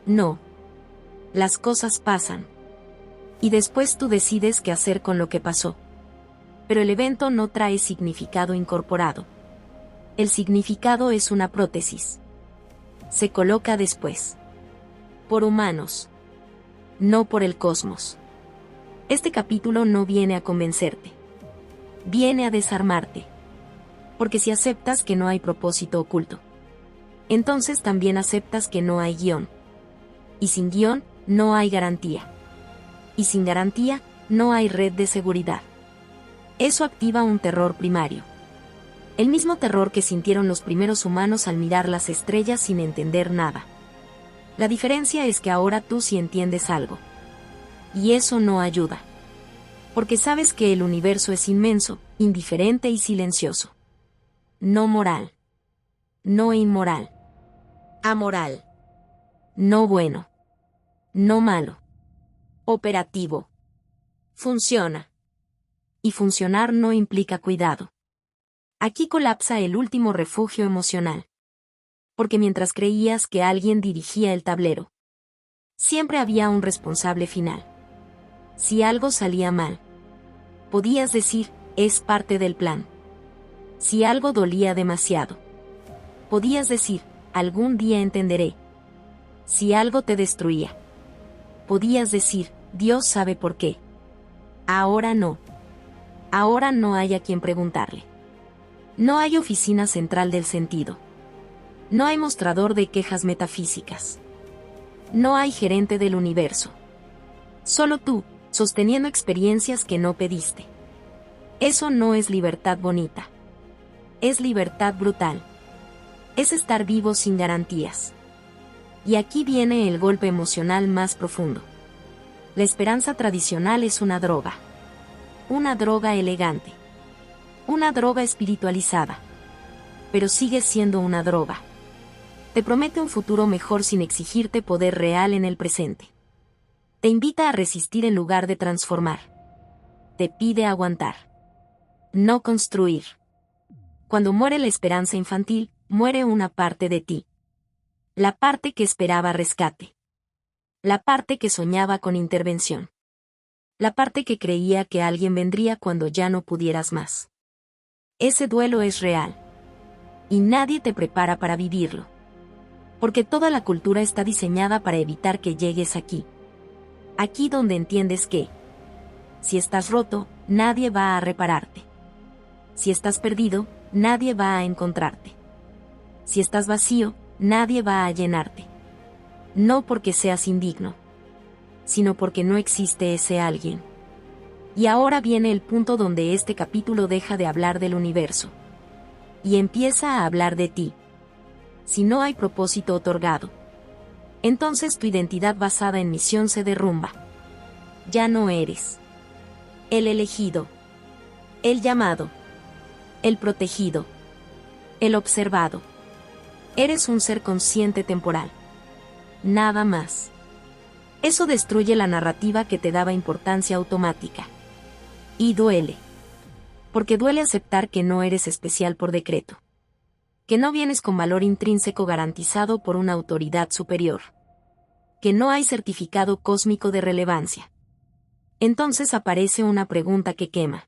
No. Las cosas pasan. Y después tú decides qué hacer con lo que pasó. Pero el evento no trae significado incorporado. El significado es una prótesis. Se coloca después. Por humanos. No por el cosmos. Este capítulo no viene a convencerte. Viene a desarmarte. Porque si aceptas que no hay propósito oculto, entonces también aceptas que no hay guión. Y sin guión, no hay garantía. Y sin garantía, no hay red de seguridad. Eso activa un terror primario. El mismo terror que sintieron los primeros humanos al mirar las estrellas sin entender nada. La diferencia es que ahora tú sí entiendes algo. Y eso no ayuda. Porque sabes que el universo es inmenso, indiferente y silencioso. No moral. No inmoral. Amoral. No bueno. No malo. Operativo. Funciona. Y funcionar no implica cuidado. Aquí colapsa el último refugio emocional. Porque mientras creías que alguien dirigía el tablero, siempre había un responsable final. Si algo salía mal, podías decir, es parte del plan. Si algo dolía demasiado, podías decir, algún día entenderé. Si algo te destruía, podías decir, Dios sabe por qué. Ahora no. Ahora no hay a quien preguntarle. No hay oficina central del sentido. No hay mostrador de quejas metafísicas. No hay gerente del universo. Solo tú, sosteniendo experiencias que no pediste. Eso no es libertad bonita. Es libertad brutal. Es estar vivo sin garantías. Y aquí viene el golpe emocional más profundo. La esperanza tradicional es una droga. Una droga elegante. Una droga espiritualizada. Pero sigue siendo una droga. Te promete un futuro mejor sin exigirte poder real en el presente. Te invita a resistir en lugar de transformar. Te pide aguantar. No construir. Cuando muere la esperanza infantil, muere una parte de ti. La parte que esperaba rescate. La parte que soñaba con intervención. La parte que creía que alguien vendría cuando ya no pudieras más. Ese duelo es real. Y nadie te prepara para vivirlo. Porque toda la cultura está diseñada para evitar que llegues aquí. Aquí donde entiendes que, si estás roto, nadie va a repararte. Si estás perdido, nadie va a encontrarte. Si estás vacío, nadie va a llenarte. No porque seas indigno, sino porque no existe ese alguien. Y ahora viene el punto donde este capítulo deja de hablar del universo. Y empieza a hablar de ti. Si no hay propósito otorgado, entonces tu identidad basada en misión se derrumba. Ya no eres el elegido, el llamado, el protegido, el observado. Eres un ser consciente temporal. Nada más. Eso destruye la narrativa que te daba importancia automática. Y duele. Porque duele aceptar que no eres especial por decreto. Que no vienes con valor intrínseco garantizado por una autoridad superior. Que no hay certificado cósmico de relevancia. Entonces aparece una pregunta que quema.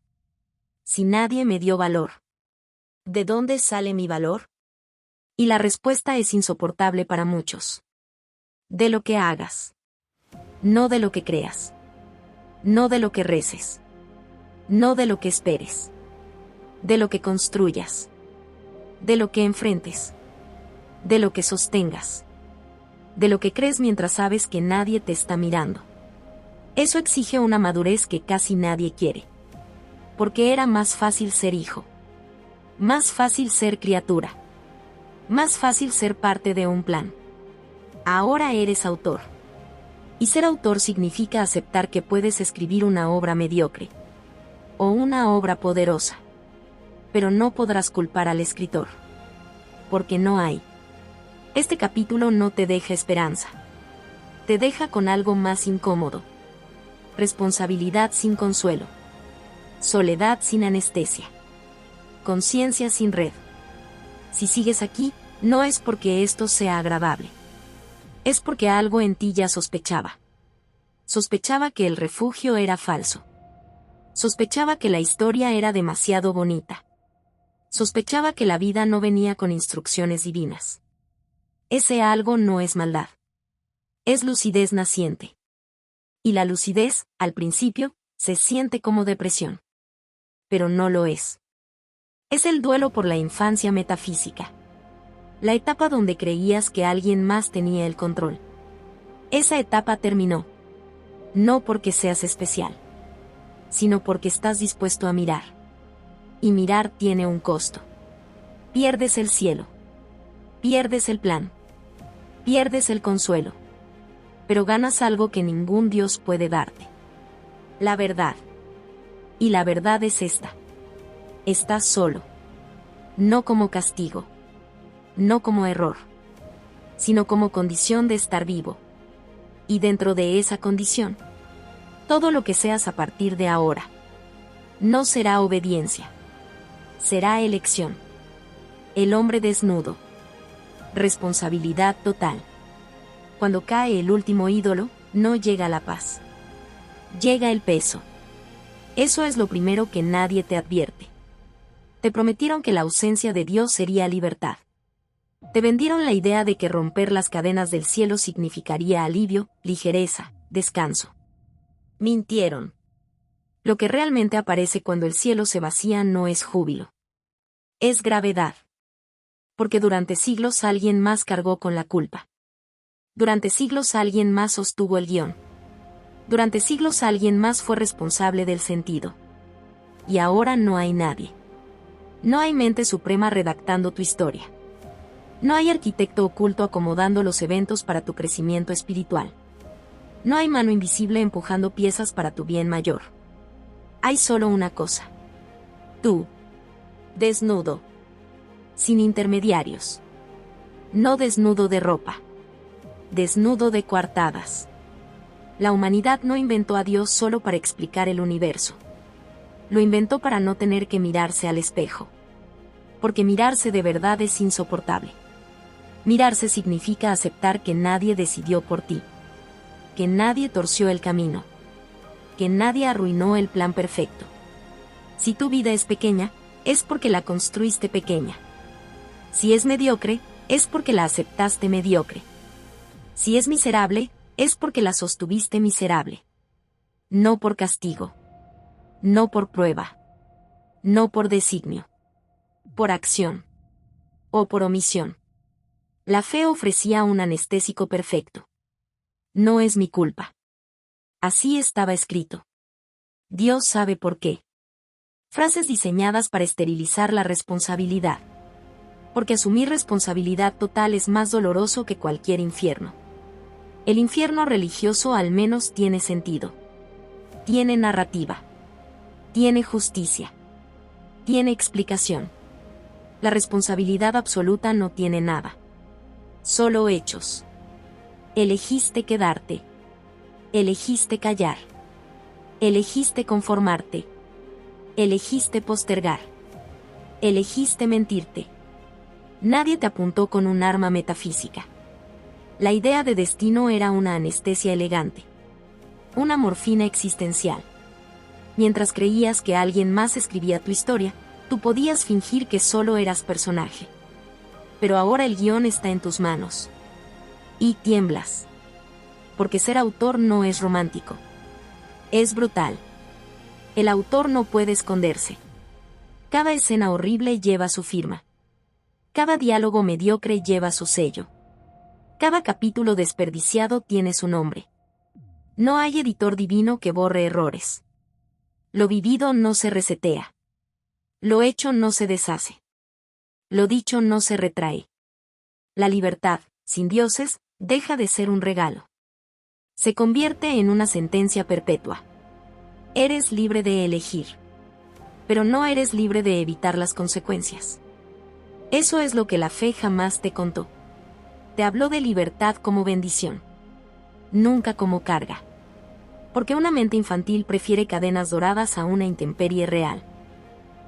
Si nadie me dio valor, ¿de dónde sale mi valor? Y la respuesta es insoportable para muchos. De lo que hagas. No de lo que creas. No de lo que reces. No de lo que esperes. De lo que construyas. De lo que enfrentes. De lo que sostengas. De lo que crees mientras sabes que nadie te está mirando. Eso exige una madurez que casi nadie quiere. Porque era más fácil ser hijo. Más fácil ser criatura. Más fácil ser parte de un plan. Ahora eres autor. Y ser autor significa aceptar que puedes escribir una obra mediocre. O una obra poderosa. Pero no podrás culpar al escritor. Porque no hay. Este capítulo no te deja esperanza. Te deja con algo más incómodo. Responsabilidad sin consuelo. Soledad sin anestesia. Conciencia sin red. Si sigues aquí, no es porque esto sea agradable. Es porque algo en ti ya sospechaba. Sospechaba que el refugio era falso. Sospechaba que la historia era demasiado bonita. Sospechaba que la vida no venía con instrucciones divinas. Ese algo no es maldad. Es lucidez naciente. Y la lucidez, al principio, se siente como depresión. Pero no lo es. Es el duelo por la infancia metafísica. La etapa donde creías que alguien más tenía el control. Esa etapa terminó. No porque seas especial, sino porque estás dispuesto a mirar. Y mirar tiene un costo. Pierdes el cielo. Pierdes el plan. Pierdes el consuelo. Pero ganas algo que ningún Dios puede darte. La verdad. Y la verdad es esta. Estás solo. No como castigo. No como error. Sino como condición de estar vivo. Y dentro de esa condición, todo lo que seas a partir de ahora, no será obediencia. Será elección. El hombre desnudo. Responsabilidad total. Cuando cae el último ídolo, no llega la paz. Llega el peso. Eso es lo primero que nadie te advierte. Te prometieron que la ausencia de Dios sería libertad. Te vendieron la idea de que romper las cadenas del cielo significaría alivio, ligereza, descanso. Mintieron. Lo que realmente aparece cuando el cielo se vacía no es júbilo. Es gravedad. Porque durante siglos alguien más cargó con la culpa. Durante siglos alguien más sostuvo el guión. Durante siglos alguien más fue responsable del sentido. Y ahora no hay nadie. No hay mente suprema redactando tu historia. No hay arquitecto oculto acomodando los eventos para tu crecimiento espiritual. No hay mano invisible empujando piezas para tu bien mayor. Hay solo una cosa. Tú. Desnudo. Sin intermediarios. No desnudo de ropa. Desnudo de coartadas. La humanidad no inventó a Dios solo para explicar el universo. Lo inventó para no tener que mirarse al espejo. Porque mirarse de verdad es insoportable. Mirarse significa aceptar que nadie decidió por ti. Que nadie torció el camino. Que nadie arruinó el plan perfecto. Si tu vida es pequeña, es porque la construiste pequeña. Si es mediocre, es porque la aceptaste mediocre. Si es miserable, es porque la sostuviste miserable. No por castigo. No por prueba. No por designio. Por acción. O por omisión. La fe ofrecía un anestésico perfecto. No es mi culpa. Así estaba escrito. Dios sabe por qué. Frases diseñadas para esterilizar la responsabilidad. Porque asumir responsabilidad total es más doloroso que cualquier infierno. El infierno religioso al menos tiene sentido. Tiene narrativa. Tiene justicia. Tiene explicación. La responsabilidad absoluta no tiene nada. Solo hechos. Elegiste quedarte. Elegiste callar. Elegiste conformarte. Elegiste postergar. Elegiste mentirte. Nadie te apuntó con un arma metafísica. La idea de destino era una anestesia elegante. Una morfina existencial. Mientras creías que alguien más escribía tu historia, tú podías fingir que solo eras personaje. Pero ahora el guión está en tus manos. Y tiemblas. Porque ser autor no es romántico. Es brutal. El autor no puede esconderse. Cada escena horrible lleva su firma. Cada diálogo mediocre lleva su sello. Cada capítulo desperdiciado tiene su nombre. No hay editor divino que borre errores. Lo vivido no se resetea. Lo hecho no se deshace. Lo dicho no se retrae. La libertad, sin dioses, deja de ser un regalo. Se convierte en una sentencia perpetua. Eres libre de elegir. Pero no eres libre de evitar las consecuencias. Eso es lo que la fe jamás te contó. Te habló de libertad como bendición. Nunca como carga. Porque una mente infantil prefiere cadenas doradas a una intemperie real.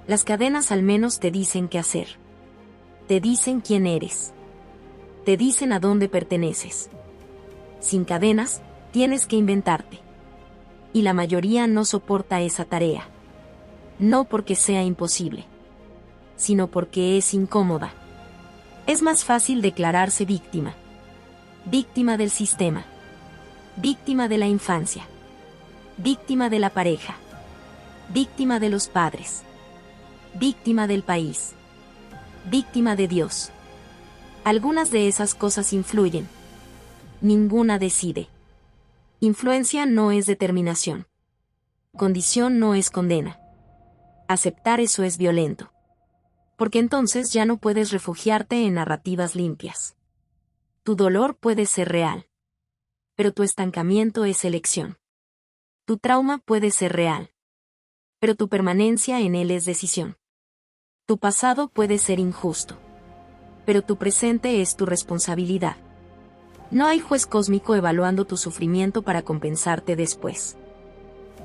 Las cadenas al menos te dicen qué hacer. Te dicen quién eres. Te dicen a dónde perteneces. Sin cadenas, tienes que inventarte. Y la mayoría no soporta esa tarea. No porque sea imposible, sino porque es incómoda. Es más fácil declararse víctima. Víctima del sistema. Víctima de la infancia. Víctima de la pareja. Víctima de los padres. Víctima del país. Víctima de Dios. Algunas de esas cosas influyen. Ninguna decide. Influencia no es determinación. Condición no es condena. Aceptar eso es violento. Porque entonces ya no puedes refugiarte en narrativas limpias. Tu dolor puede ser real. Pero tu estancamiento es elección. Tu trauma puede ser real. Pero tu permanencia en él es decisión. Tu pasado puede ser injusto, pero tu presente es tu responsabilidad. No hay juez cósmico evaluando tu sufrimiento para compensarte después.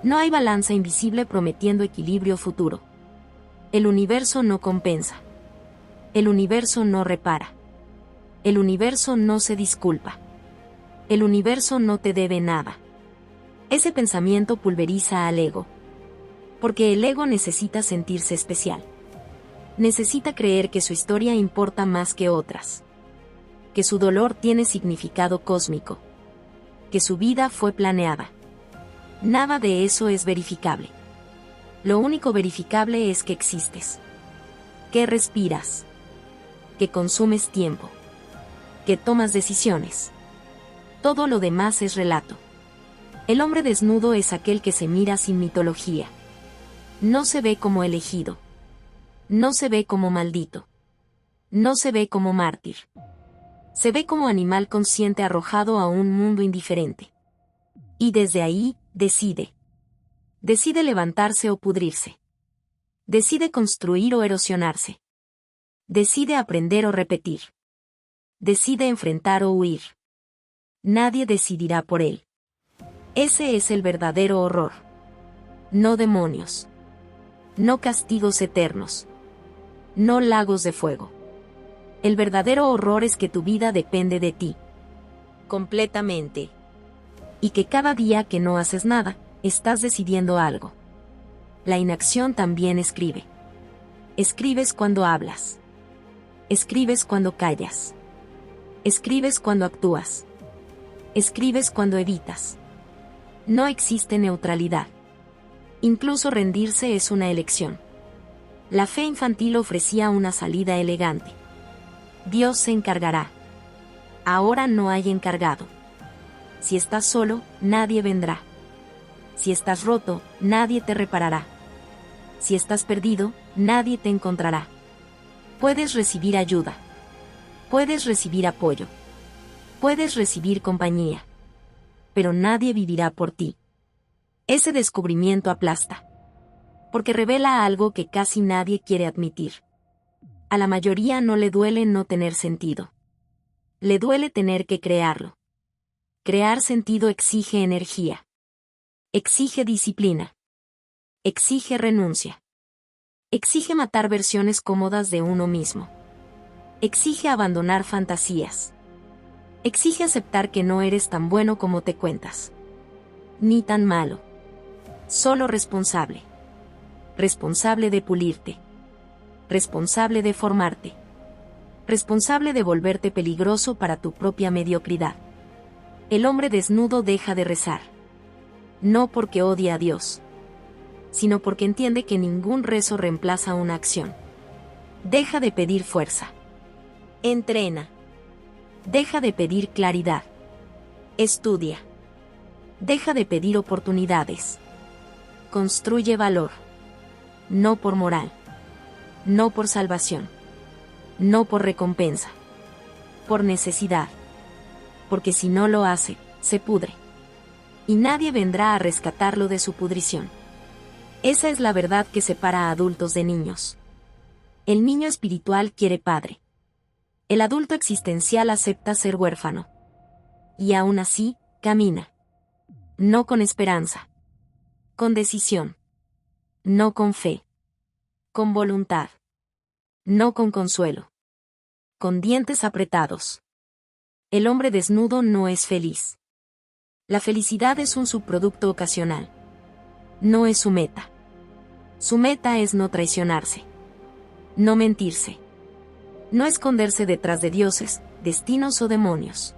No hay balanza invisible prometiendo equilibrio futuro. El universo no compensa. El universo no repara. El universo no se disculpa. El universo no te debe nada. Ese pensamiento pulveriza al ego. Porque el ego necesita sentirse especial. Necesita creer que su historia importa más que otras. Que su dolor tiene significado cósmico. Que su vida fue planeada. Nada de eso es verificable. Lo único verificable es que existes. Que respiras. Que consumes tiempo. Que tomas decisiones. Todo lo demás es relato. El hombre desnudo es aquel que se mira sin mitología. No se ve como elegido. No se ve como maldito. No se ve como mártir. Se ve como animal consciente arrojado a un mundo indiferente. Y desde ahí, decide. Decide levantarse o pudrirse. Decide construir o erosionarse. Decide aprender o repetir. Decide enfrentar o huir. Nadie decidirá por él. Ese es el verdadero horror. No demonios. No castigos eternos. No lagos de fuego. El verdadero horror es que tu vida depende de ti. Completamente. Y que cada día que no haces nada, estás decidiendo algo. La inacción también escribe. Escribes cuando hablas. Escribes cuando callas. Escribes cuando actúas. Escribes cuando evitas. No existe neutralidad. Incluso rendirse es una elección. La fe infantil ofrecía una salida elegante. Dios se encargará. Ahora no hay encargado. Si estás solo, nadie vendrá. Si estás roto, nadie te reparará. Si estás perdido, nadie te encontrará. Puedes recibir ayuda. Puedes recibir apoyo. Puedes recibir compañía. Pero nadie vivirá por ti. Ese descubrimiento aplasta. Porque revela algo que casi nadie quiere admitir. A la mayoría no le duele no tener sentido. Le duele tener que crearlo. Crear sentido exige energía. Exige disciplina. Exige renuncia. Exige matar versiones cómodas de uno mismo. Exige abandonar fantasías. Exige aceptar que no eres tan bueno como te cuentas. Ni tan malo. Solo responsable. Responsable de pulirte. Responsable de formarte. Responsable de volverte peligroso para tu propia mediocridad. El hombre desnudo deja de rezar. No porque odie a Dios, sino porque entiende que ningún rezo reemplaza una acción. Deja de pedir fuerza. Entrena. Deja de pedir claridad. Estudia. Deja de pedir oportunidades. Construye valor. No por moral. No por salvación. No por recompensa. Por necesidad. Porque si no lo hace, se pudre. Y nadie vendrá a rescatarlo de su pudrición. Esa es la verdad que separa a adultos de niños. El niño espiritual quiere padre. El adulto existencial acepta ser huérfano. Y aún así, camina. No con esperanza. Con decisión. No con fe. Con voluntad. No con consuelo. Con dientes apretados. El hombre desnudo no es feliz. La felicidad es un subproducto ocasional. No es su meta. Su meta es no traicionarse. No mentirse. No esconderse detrás de dioses, destinos o demonios.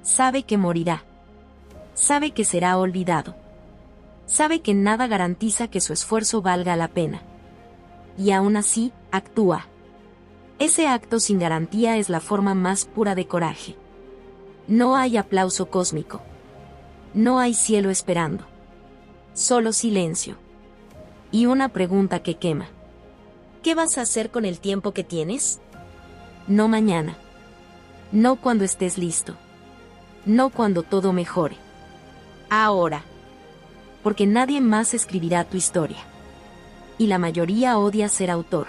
Sabe que morirá. Sabe que será olvidado. Sabe que nada garantiza que su esfuerzo valga la pena. Y aún así, actúa. Ese acto sin garantía es la forma más pura de coraje. No hay aplauso cósmico. No hay cielo esperando. Solo silencio. Y una pregunta que quema. ¿Qué vas a hacer con el tiempo que tienes? No mañana. No cuando estés listo. No cuando todo mejore. Ahora. Porque nadie más escribirá tu historia. Y la mayoría odia ser autor.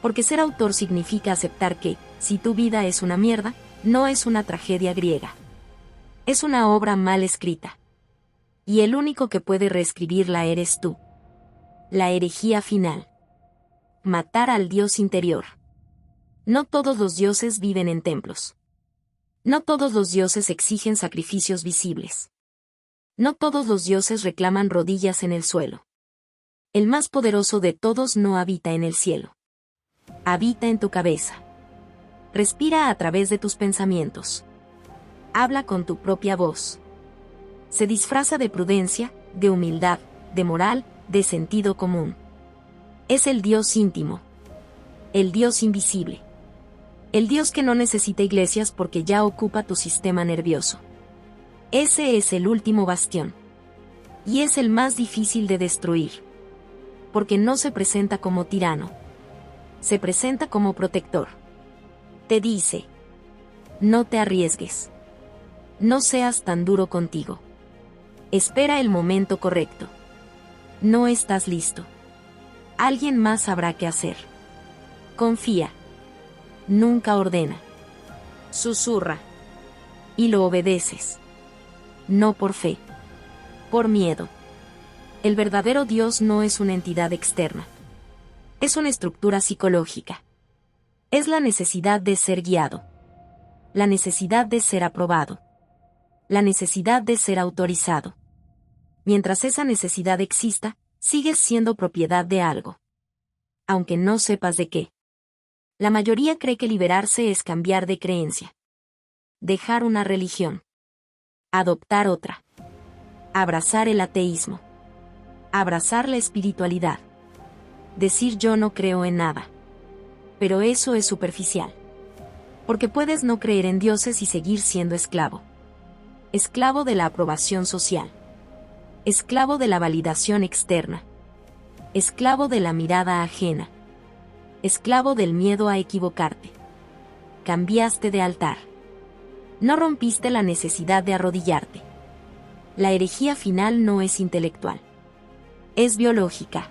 Porque ser autor significa aceptar que, si tu vida es una mierda, no es una tragedia griega. Es una obra mal escrita. Y el único que puede reescribirla eres tú. La herejía final. Matar al dios interior. No todos los dioses viven en templos. No todos los dioses exigen sacrificios visibles. No todos los dioses reclaman rodillas en el suelo. El más poderoso de todos no habita en el cielo. Habita en tu cabeza. Respira a través de tus pensamientos. Habla con tu propia voz. Se disfraza de prudencia, de humildad, de moral, de sentido común. Es el Dios íntimo. El Dios invisible. El Dios que no necesita iglesias porque ya ocupa tu sistema nervioso. Ese es el último bastión. Y es el más difícil de destruir. Porque no se presenta como tirano. Se presenta como protector. Te dice: no te arriesgues. No seas tan duro contigo. Espera el momento correcto. No estás listo. Alguien más sabrá qué hacer. Confía. Nunca ordena. Susurra. Y lo obedeces. No por fe. Por miedo. El verdadero Dios no es una entidad externa. Es una estructura psicológica. Es la necesidad de ser guiado. La necesidad de ser aprobado. La necesidad de ser autorizado. Mientras esa necesidad exista, sigues siendo propiedad de algo. Aunque no sepas de qué. La mayoría cree que liberarse es cambiar de creencia. Dejar una religión. Adoptar otra. Abrazar el ateísmo. Abrazar la espiritualidad. Decir yo no creo en nada. Pero eso es superficial. Porque puedes no creer en dioses y seguir siendo esclavo. Esclavo de la aprobación social. Esclavo de la validación externa. Esclavo de la mirada ajena. Esclavo del miedo a equivocarte. Cambiaste de altar. No rompiste la necesidad de arrodillarte. La herejía final no es intelectual. Es biológica.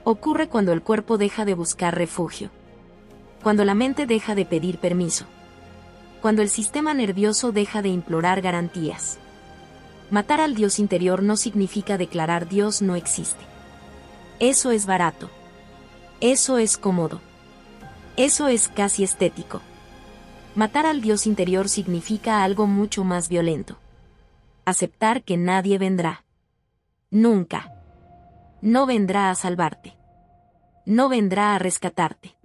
Ocurre cuando el cuerpo deja de buscar refugio. Cuando la mente deja de pedir permiso. Cuando el sistema nervioso deja de implorar garantías. Matar al Dios interior no significa declarar Dios no existe. Eso es barato. Eso es cómodo. Eso es casi estético. Matar al Dios interior significa algo mucho más violento. Aceptar que nadie vendrá. Nunca. No vendrá a salvarte. No vendrá a rescatarte.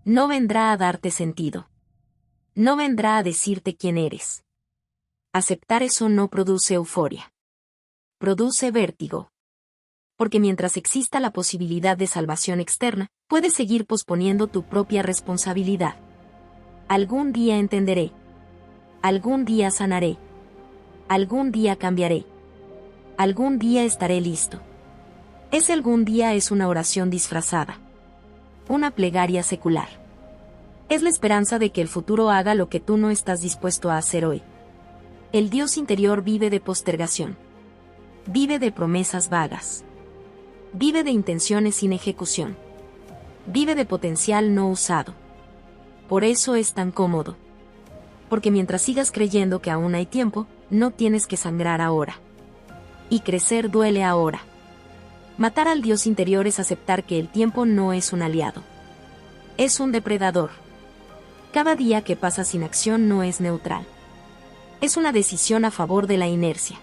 No vendrá a darte sentido. No vendrá a decirte quién eres. Aceptar eso no produce euforia. Produce vértigo. Porque mientras exista la posibilidad de salvación externa, puedes seguir posponiendo tu propia responsabilidad. Algún día entenderé. Algún día sanaré. Algún día cambiaré. Algún día estaré listo. Ese algún día es una oración disfrazada. Una plegaria secular. Es la esperanza de que el futuro haga lo que tú no estás dispuesto a hacer hoy. El Dios interior vive de postergación. Vive de promesas vagas. Vive de intenciones sin ejecución. Vive de potencial no usado. Por eso es tan cómodo. Porque mientras sigas creyendo que aún hay tiempo, no tienes que sangrar ahora. Y crecer duele ahora. Matar al Dios interior es aceptar que el tiempo no es un aliado. Es un depredador. Cada día que pasa sin acción no es neutral. Es una decisión a favor de la inercia.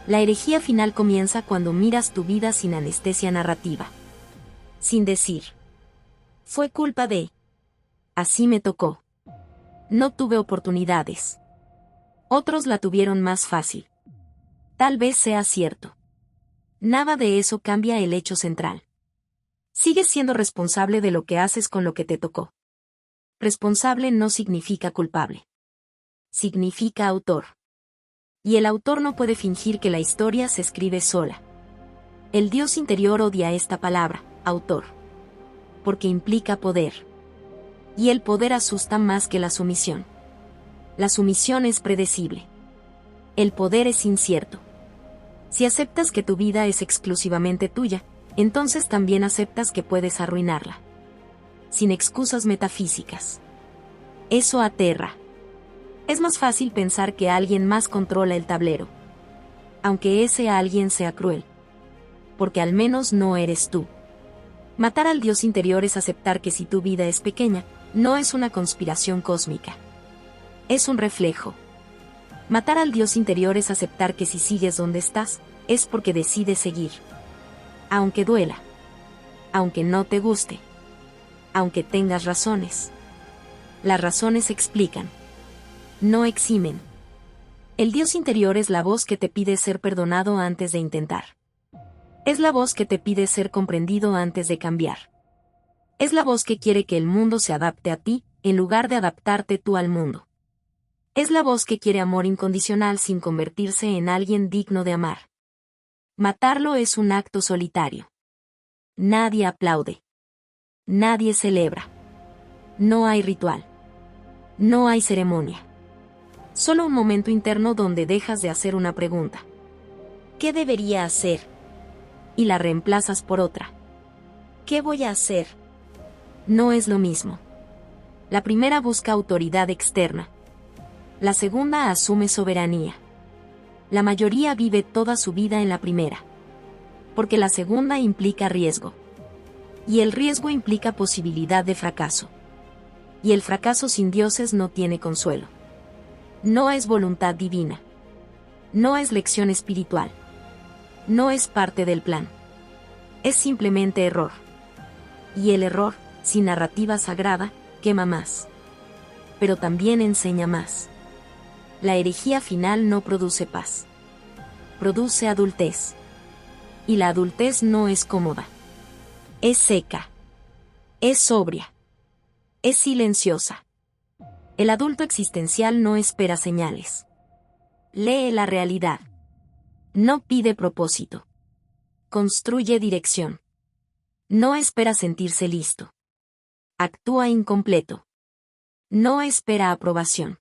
La herejía final comienza cuando miras tu vida sin anestesia narrativa. Sin decir: fue culpa de. Así me tocó. No tuve oportunidades. Otros la tuvieron más fácil. Tal vez sea cierto. Nada de eso cambia el hecho central. Sigues siendo responsable de lo que haces con lo que te tocó. Responsable no significa culpable. Significa autor. Y el autor no puede fingir que la historia se escribe sola. El Dios interior odia esta palabra, autor. Porque implica poder. Y el poder asusta más que la sumisión. La sumisión es predecible. El poder es incierto. Si aceptas que tu vida es exclusivamente tuya, entonces también aceptas que puedes arruinarla. sin excusas metafísicas. Eso aterra. Es más fácil pensar que alguien más controla el tablero, aunque ese alguien sea cruel, porque al menos no eres tú. Matar al Dios interior es aceptar que si tu vida es pequeña, no es una conspiración cósmica. Es un reflejo. Matar al Dios interior es aceptar que si sigues donde estás, es porque decides seguir. Aunque duela. Aunque no te guste. Aunque tengas razones. Las razones explican. No eximen. El Dios interior es la voz que te pide ser perdonado antes de intentar. Es la voz que te pide ser comprendido antes de cambiar. Es la voz que quiere que el mundo se adapte a ti, en lugar de adaptarte tú al mundo. Es la voz que quiere amor incondicional sin convertirse en alguien digno de amar. Matarlo es un acto solitario. Nadie aplaude. Nadie celebra. No hay ritual. No hay ceremonia. Solo un momento interno donde dejas de hacer una pregunta. ¿Qué debería hacer? Y la reemplazas por otra. ¿Qué voy a hacer? No es lo mismo. La primera busca autoridad externa. La segunda asume soberanía. La mayoría vive toda su vida en la primera. Porque la segunda implica riesgo. Y el riesgo implica posibilidad de fracaso. Y el fracaso sin dioses no tiene consuelo. No es voluntad divina. No es lección espiritual. No es parte del plan. Es simplemente error. Y el error, sin narrativa sagrada, quema más. Pero también enseña más. La herejía final no produce paz. Produce adultez. Y la adultez no es cómoda. Es seca. Es sobria. Es silenciosa. El adulto existencial no espera señales. Lee la realidad. No pide propósito. Construye dirección. No espera sentirse listo. Actúa incompleto. No espera aprobación.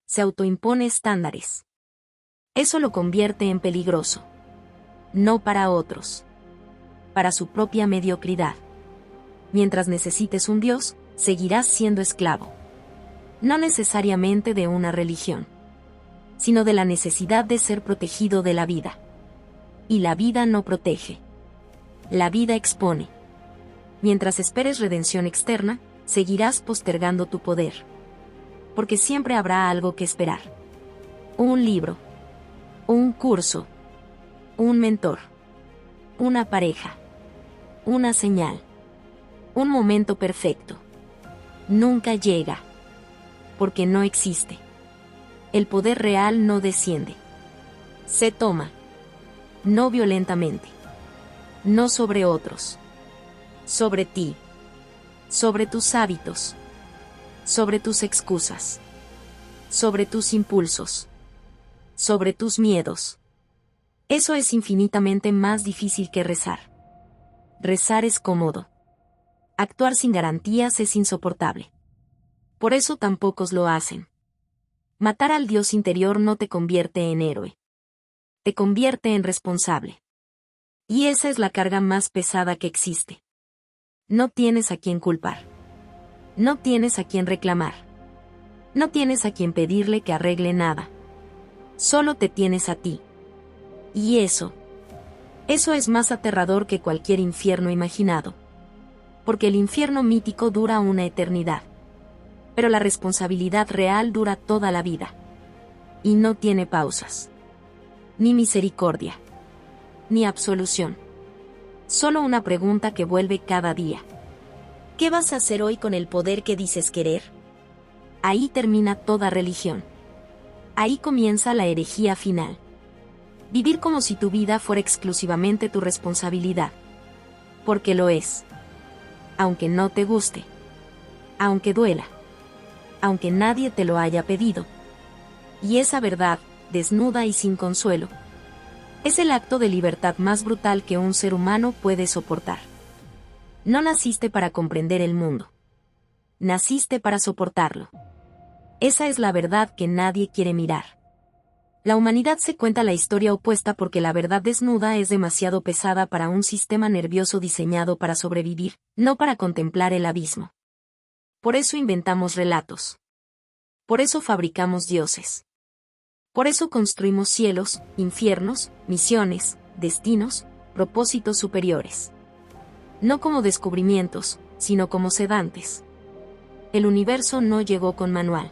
Se autoimpone estándares. Eso lo convierte en peligroso. No para otros. Para su propia mediocridad. Mientras necesites un Dios, seguirás siendo esclavo. No necesariamente de una religión, sino de la necesidad de ser protegido de la vida. Y la vida no protege. La vida expone. Mientras esperes redención externa, seguirás postergando tu poder. Porque siempre habrá algo que esperar. Un libro. Un curso. Un mentor. Una pareja. Una señal. Un momento perfecto. Nunca llega. Porque no existe. El poder real no desciende. Se toma. No violentamente. No sobre otros. Sobre ti. Sobre tus hábitos. Sobre tus excusas. Sobre tus impulsos. Sobre tus miedos. Eso es infinitamente más difícil que rezar. Rezar es cómodo. Actuar sin garantías es insoportable. Por eso tan pocos lo hacen. Matar al Dios interior no te convierte en héroe. Te convierte en responsable. Y esa es la carga más pesada que existe. No tienes a quien culpar. No tienes a quien reclamar. No tienes a quien pedirle que arregle nada. Solo te tienes a ti. Y eso es más aterrador que cualquier infierno imaginado. Porque el infierno mítico dura una eternidad. Pero la responsabilidad real dura toda la vida. Y no tiene pausas. Ni misericordia. Ni absolución. Solo una pregunta que vuelve cada día. ¿Qué vas a hacer hoy con el poder que dices querer? Ahí termina toda religión. Ahí comienza la herejía final. Vivir como si tu vida fuera exclusivamente tu responsabilidad. Porque lo es. Aunque no te guste. Aunque duela. Aunque nadie te lo haya pedido. Y esa verdad, desnuda y sin consuelo, es el acto de libertad más brutal que un ser humano puede soportar. No naciste para comprender el mundo. Naciste para soportarlo. Esa es la verdad que nadie quiere mirar. La humanidad se cuenta la historia opuesta porque la verdad desnuda es demasiado pesada para un sistema nervioso diseñado para sobrevivir, no para contemplar el abismo. Por eso inventamos relatos. Por eso fabricamos dioses. Por eso construimos cielos, infiernos, misiones, destinos, propósitos superiores. No como descubrimientos, sino como sedantes. El universo no llegó con manual.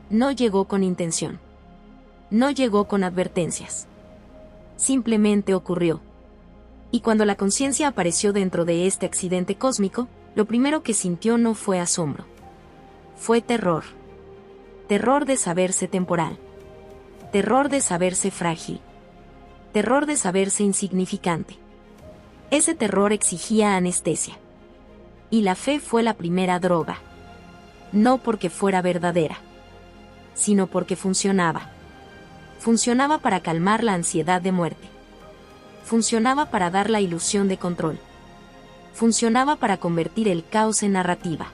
No llegó con intención. No llegó con advertencias. Simplemente ocurrió. Y cuando la conciencia apareció dentro de este accidente cósmico, lo primero que sintió no fue asombro. Fue terror. Terror de saberse temporal. Terror de saberse frágil. Terror de saberse insignificante. Ese terror exigía anestesia. Y la fe fue la primera droga. No porque fuera verdadera, sino porque funcionaba. Funcionaba para calmar la ansiedad de muerte. Funcionaba para dar la ilusión de control. Funcionaba para convertir el caos en narrativa.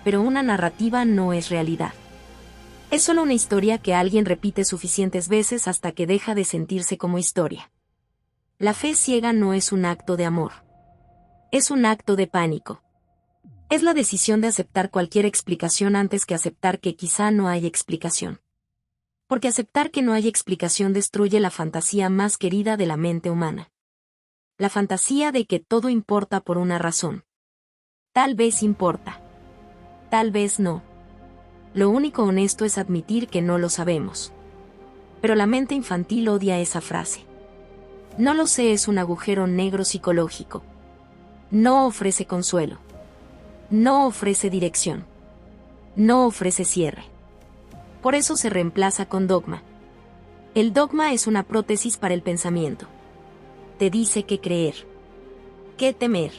Pero una narrativa no es realidad. Es solo una historia que alguien repite suficientes veces hasta que deja de sentirse como historia. La fe ciega no es un acto de amor. Es un acto de pánico. Es la decisión de aceptar cualquier explicación antes que aceptar que quizá no hay explicación. Porque aceptar que no hay explicación destruye la fantasía más querida de la mente humana. La fantasía de que todo importa por una razón. Tal vez importa. Tal vez no. Lo único honesto es admitir que no lo sabemos. Pero la mente infantil odia esa frase. No lo sé es un agujero negro psicológico. No ofrece consuelo. No ofrece dirección. No ofrece cierre. Por eso se reemplaza con dogma. El dogma es una prótesis para el pensamiento. Te dice qué creer, qué temer,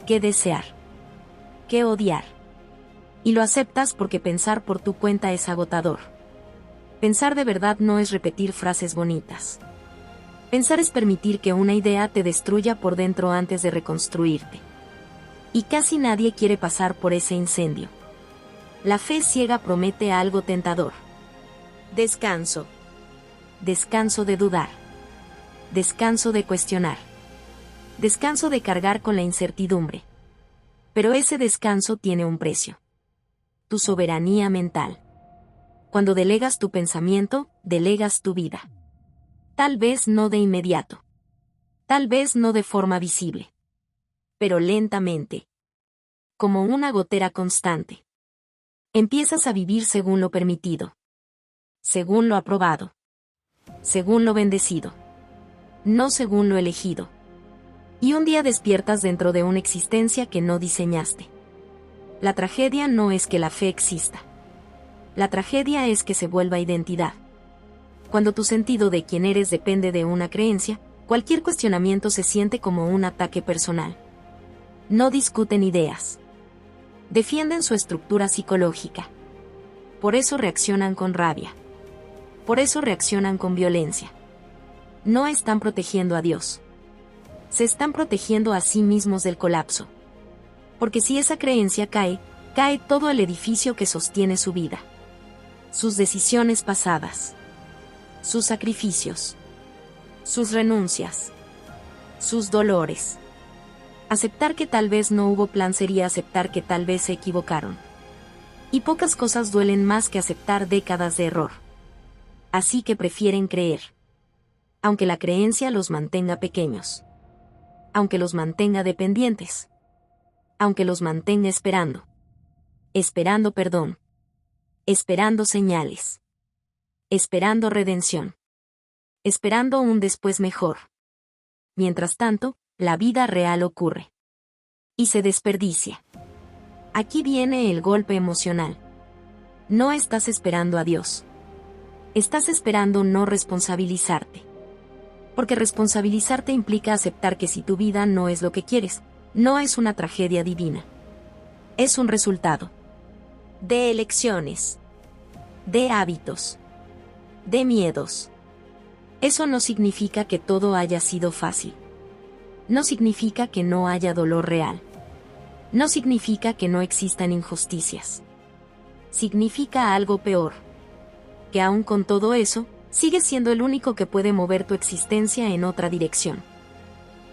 qué desear, qué odiar. Y lo aceptas porque pensar por tu cuenta es agotador. Pensar de verdad no es repetir frases bonitas. Pensar es permitir que una idea te destruya por dentro antes de reconstruirte. Y casi nadie quiere pasar por ese incendio. La fe ciega promete algo tentador. Descanso. Descanso de dudar. Descanso de cuestionar. Descanso de cargar con la incertidumbre. Pero ese descanso tiene un precio. Tu soberanía mental. Cuando delegas tu pensamiento, delegas tu vida. Tal vez no de inmediato. Tal vez no de forma visible. Pero lentamente. Como una gotera constante. Empiezas a vivir según lo permitido. Según lo aprobado. Según lo bendecido. No según lo elegido. Y un día despiertas dentro de una existencia que no diseñaste. La tragedia no es que la fe exista. La tragedia es que se vuelva identidad. Cuando tu sentido de quién eres depende de una creencia, cualquier cuestionamiento se siente como un ataque personal. No discuten ideas. Defienden su estructura psicológica. Por eso reaccionan con rabia. Por eso reaccionan con violencia. No están protegiendo a Dios. Se están protegiendo a sí mismos del colapso. Porque si esa creencia cae, cae todo el edificio que sostiene su vida. Sus decisiones pasadas. Sus sacrificios. Sus renuncias. Sus dolores. Aceptar que tal vez no hubo plan sería aceptar que tal vez se equivocaron. Y pocas cosas duelen más que aceptar décadas de error. Así que prefieren creer. Aunque la creencia los mantenga pequeños. Aunque los mantenga dependientes. Aunque los mantenga esperando. Esperando perdón. Esperando señales. Esperando redención. Esperando un después mejor. Mientras tanto, la vida real ocurre. Y se desperdicia. Aquí viene el golpe emocional. No estás esperando a Dios. Estás esperando no responsabilizarte. Porque responsabilizarte implica aceptar que si tu vida no es lo que quieres, no es una tragedia divina. Es un resultado. De elecciones. De hábitos. De miedos. Eso no significa que todo haya sido fácil. No significa que no haya dolor real. No significa que no existan injusticias. Significa algo peor. porque aún con todo eso, sigues siendo el único que puede mover tu existencia en otra dirección.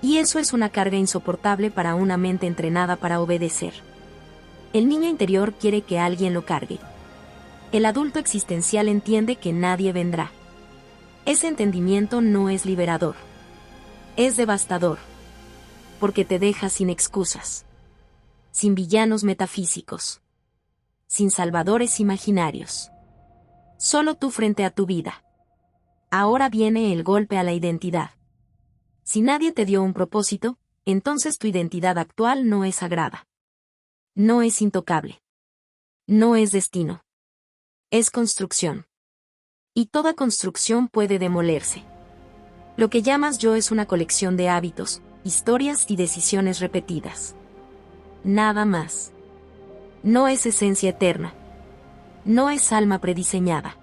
Y eso es una carga insoportable para una mente entrenada para obedecer. El niño interior quiere que alguien lo cargue. El adulto existencial entiende que nadie vendrá. Ese entendimiento no es liberador. Es devastador. Porque te deja sin excusas. Sin villanos metafísicos. Sin salvadores imaginarios. Solo tú frente a tu vida. Ahora viene el golpe a la identidad. Si nadie te dio un propósito, entonces tu identidad actual no es sagrada. No es intocable. No es destino. Es construcción. Y toda construcción puede demolerse. Lo que llamas yo es una colección de hábitos, historias y decisiones repetidas. Nada más. No es esencia eterna. No es alma prediseñada.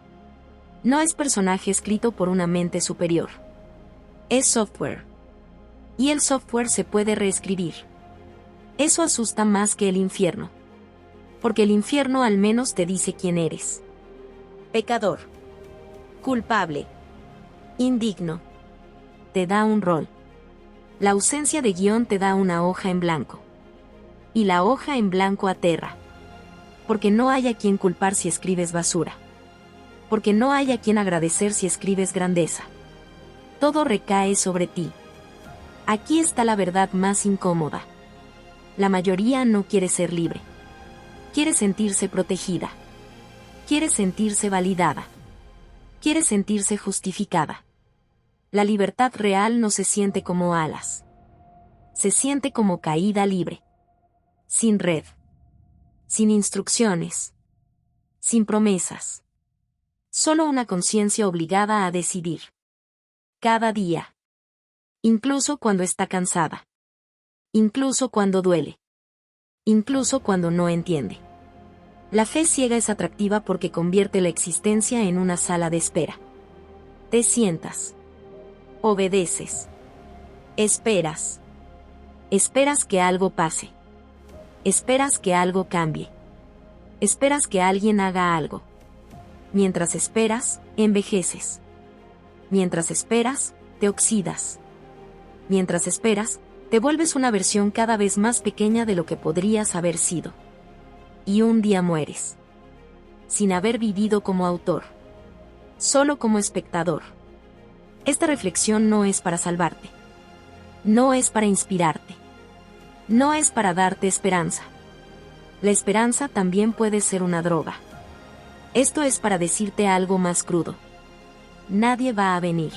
No es personaje escrito por una mente superior. Es software. Y el software se puede reescribir. Eso asusta más que el infierno. Porque el infierno al menos te dice quién eres. Pecador. Culpable. Indigno. Te da un rol. La ausencia de guión te da una hoja en blanco. Y la hoja en blanco aterra. Porque no hay a quien culpar si escribes basura. Porque no hay a quien agradecer si escribes grandeza. Todo recae sobre ti. Aquí está la verdad más incómoda. La mayoría no quiere ser libre. Quiere sentirse protegida. Quiere sentirse validada. Quiere sentirse justificada. La libertad real no se siente como alas. Se siente como caída libre. Sin red. Sin instrucciones. Sin promesas. Solo una conciencia obligada a decidir. Cada día. Incluso cuando está cansada. Incluso cuando duele. Incluso cuando no entiende. La fe ciega es atractiva porque convierte la existencia en una sala de espera. Te sientas. Obedeces. Esperas. Esperas que algo pase. Esperas que algo cambie. Esperas que alguien haga algo. Mientras esperas, envejeces. Mientras esperas, te oxidas. Mientras esperas, te vuelves una versión cada vez más pequeña de lo que podrías haber sido. Y un día mueres. Sin haber vivido como autor. Solo como espectador. Esta reflexión no es para salvarte. No es para inspirarte. No es para darte esperanza. La esperanza también puede ser una droga. Esto es para decirte algo más crudo. Nadie va a venir.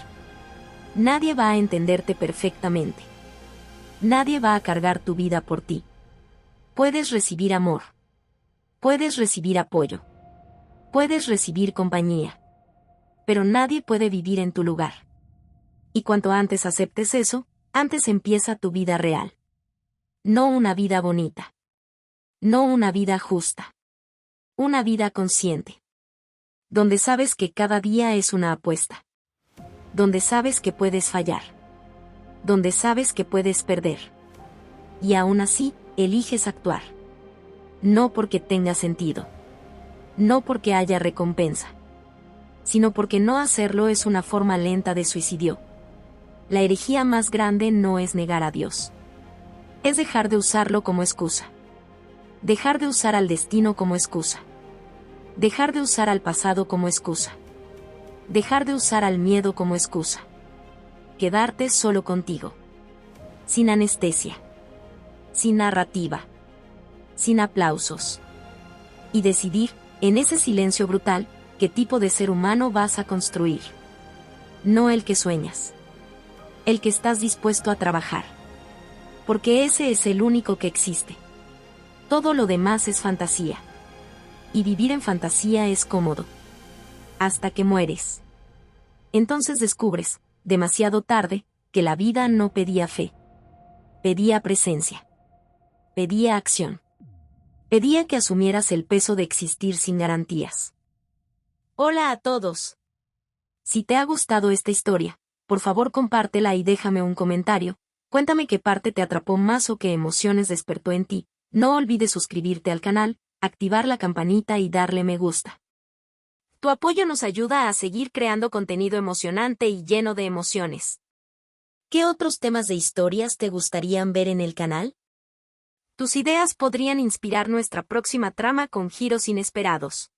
Nadie va a entenderte perfectamente. Nadie va a cargar tu vida por ti. Puedes recibir amor. Puedes recibir apoyo. Puedes recibir compañía. Pero nadie puede vivir en tu lugar. Y cuanto antes aceptes eso, antes empieza tu vida real. No una vida bonita. No una vida justa. Una vida consciente. Donde sabes que cada día es una apuesta. Donde sabes que puedes fallar. Donde sabes que puedes perder. Y aún así, eliges actuar. No porque tenga sentido. No porque haya recompensa. Sino porque no hacerlo es una forma lenta de suicidio. La herejía más grande no es negar a Dios. Es dejar de usarlo como excusa. Dejar de usar al destino como excusa. Dejar de usar al pasado como excusa. Dejar de usar al miedo como excusa. Quedarte solo contigo. Sin anestesia. Sin narrativa. Sin aplausos. Y decidir, en ese silencio brutal, qué tipo de ser humano vas a construir. No el que sueñas. El que estás dispuesto a trabajar. Porque ese es el único que existe. Todo lo demás es fantasía. Y vivir en fantasía es cómodo. Hasta que mueres. Entonces descubres, demasiado tarde, que la vida no pedía fe. Pedía presencia. Pedía acción. Pedía que asumieras el peso de existir sin garantías. Hola a todos. Si te ha gustado esta historia, por favor compártela y déjame un comentario. Cuéntame qué parte te atrapó más o qué emociones despertó en ti. No olvides suscribirte al canal, activar la campanita y darle me gusta. Tu apoyo nos ayuda a seguir creando contenido emocionante y lleno de emociones. ¿Qué otros temas de historias te gustarían ver en el canal? Tus ideas podrían inspirar nuestra próxima trama con giros inesperados.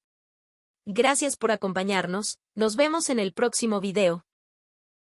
Gracias por acompañarnos, nos vemos en el próximo video.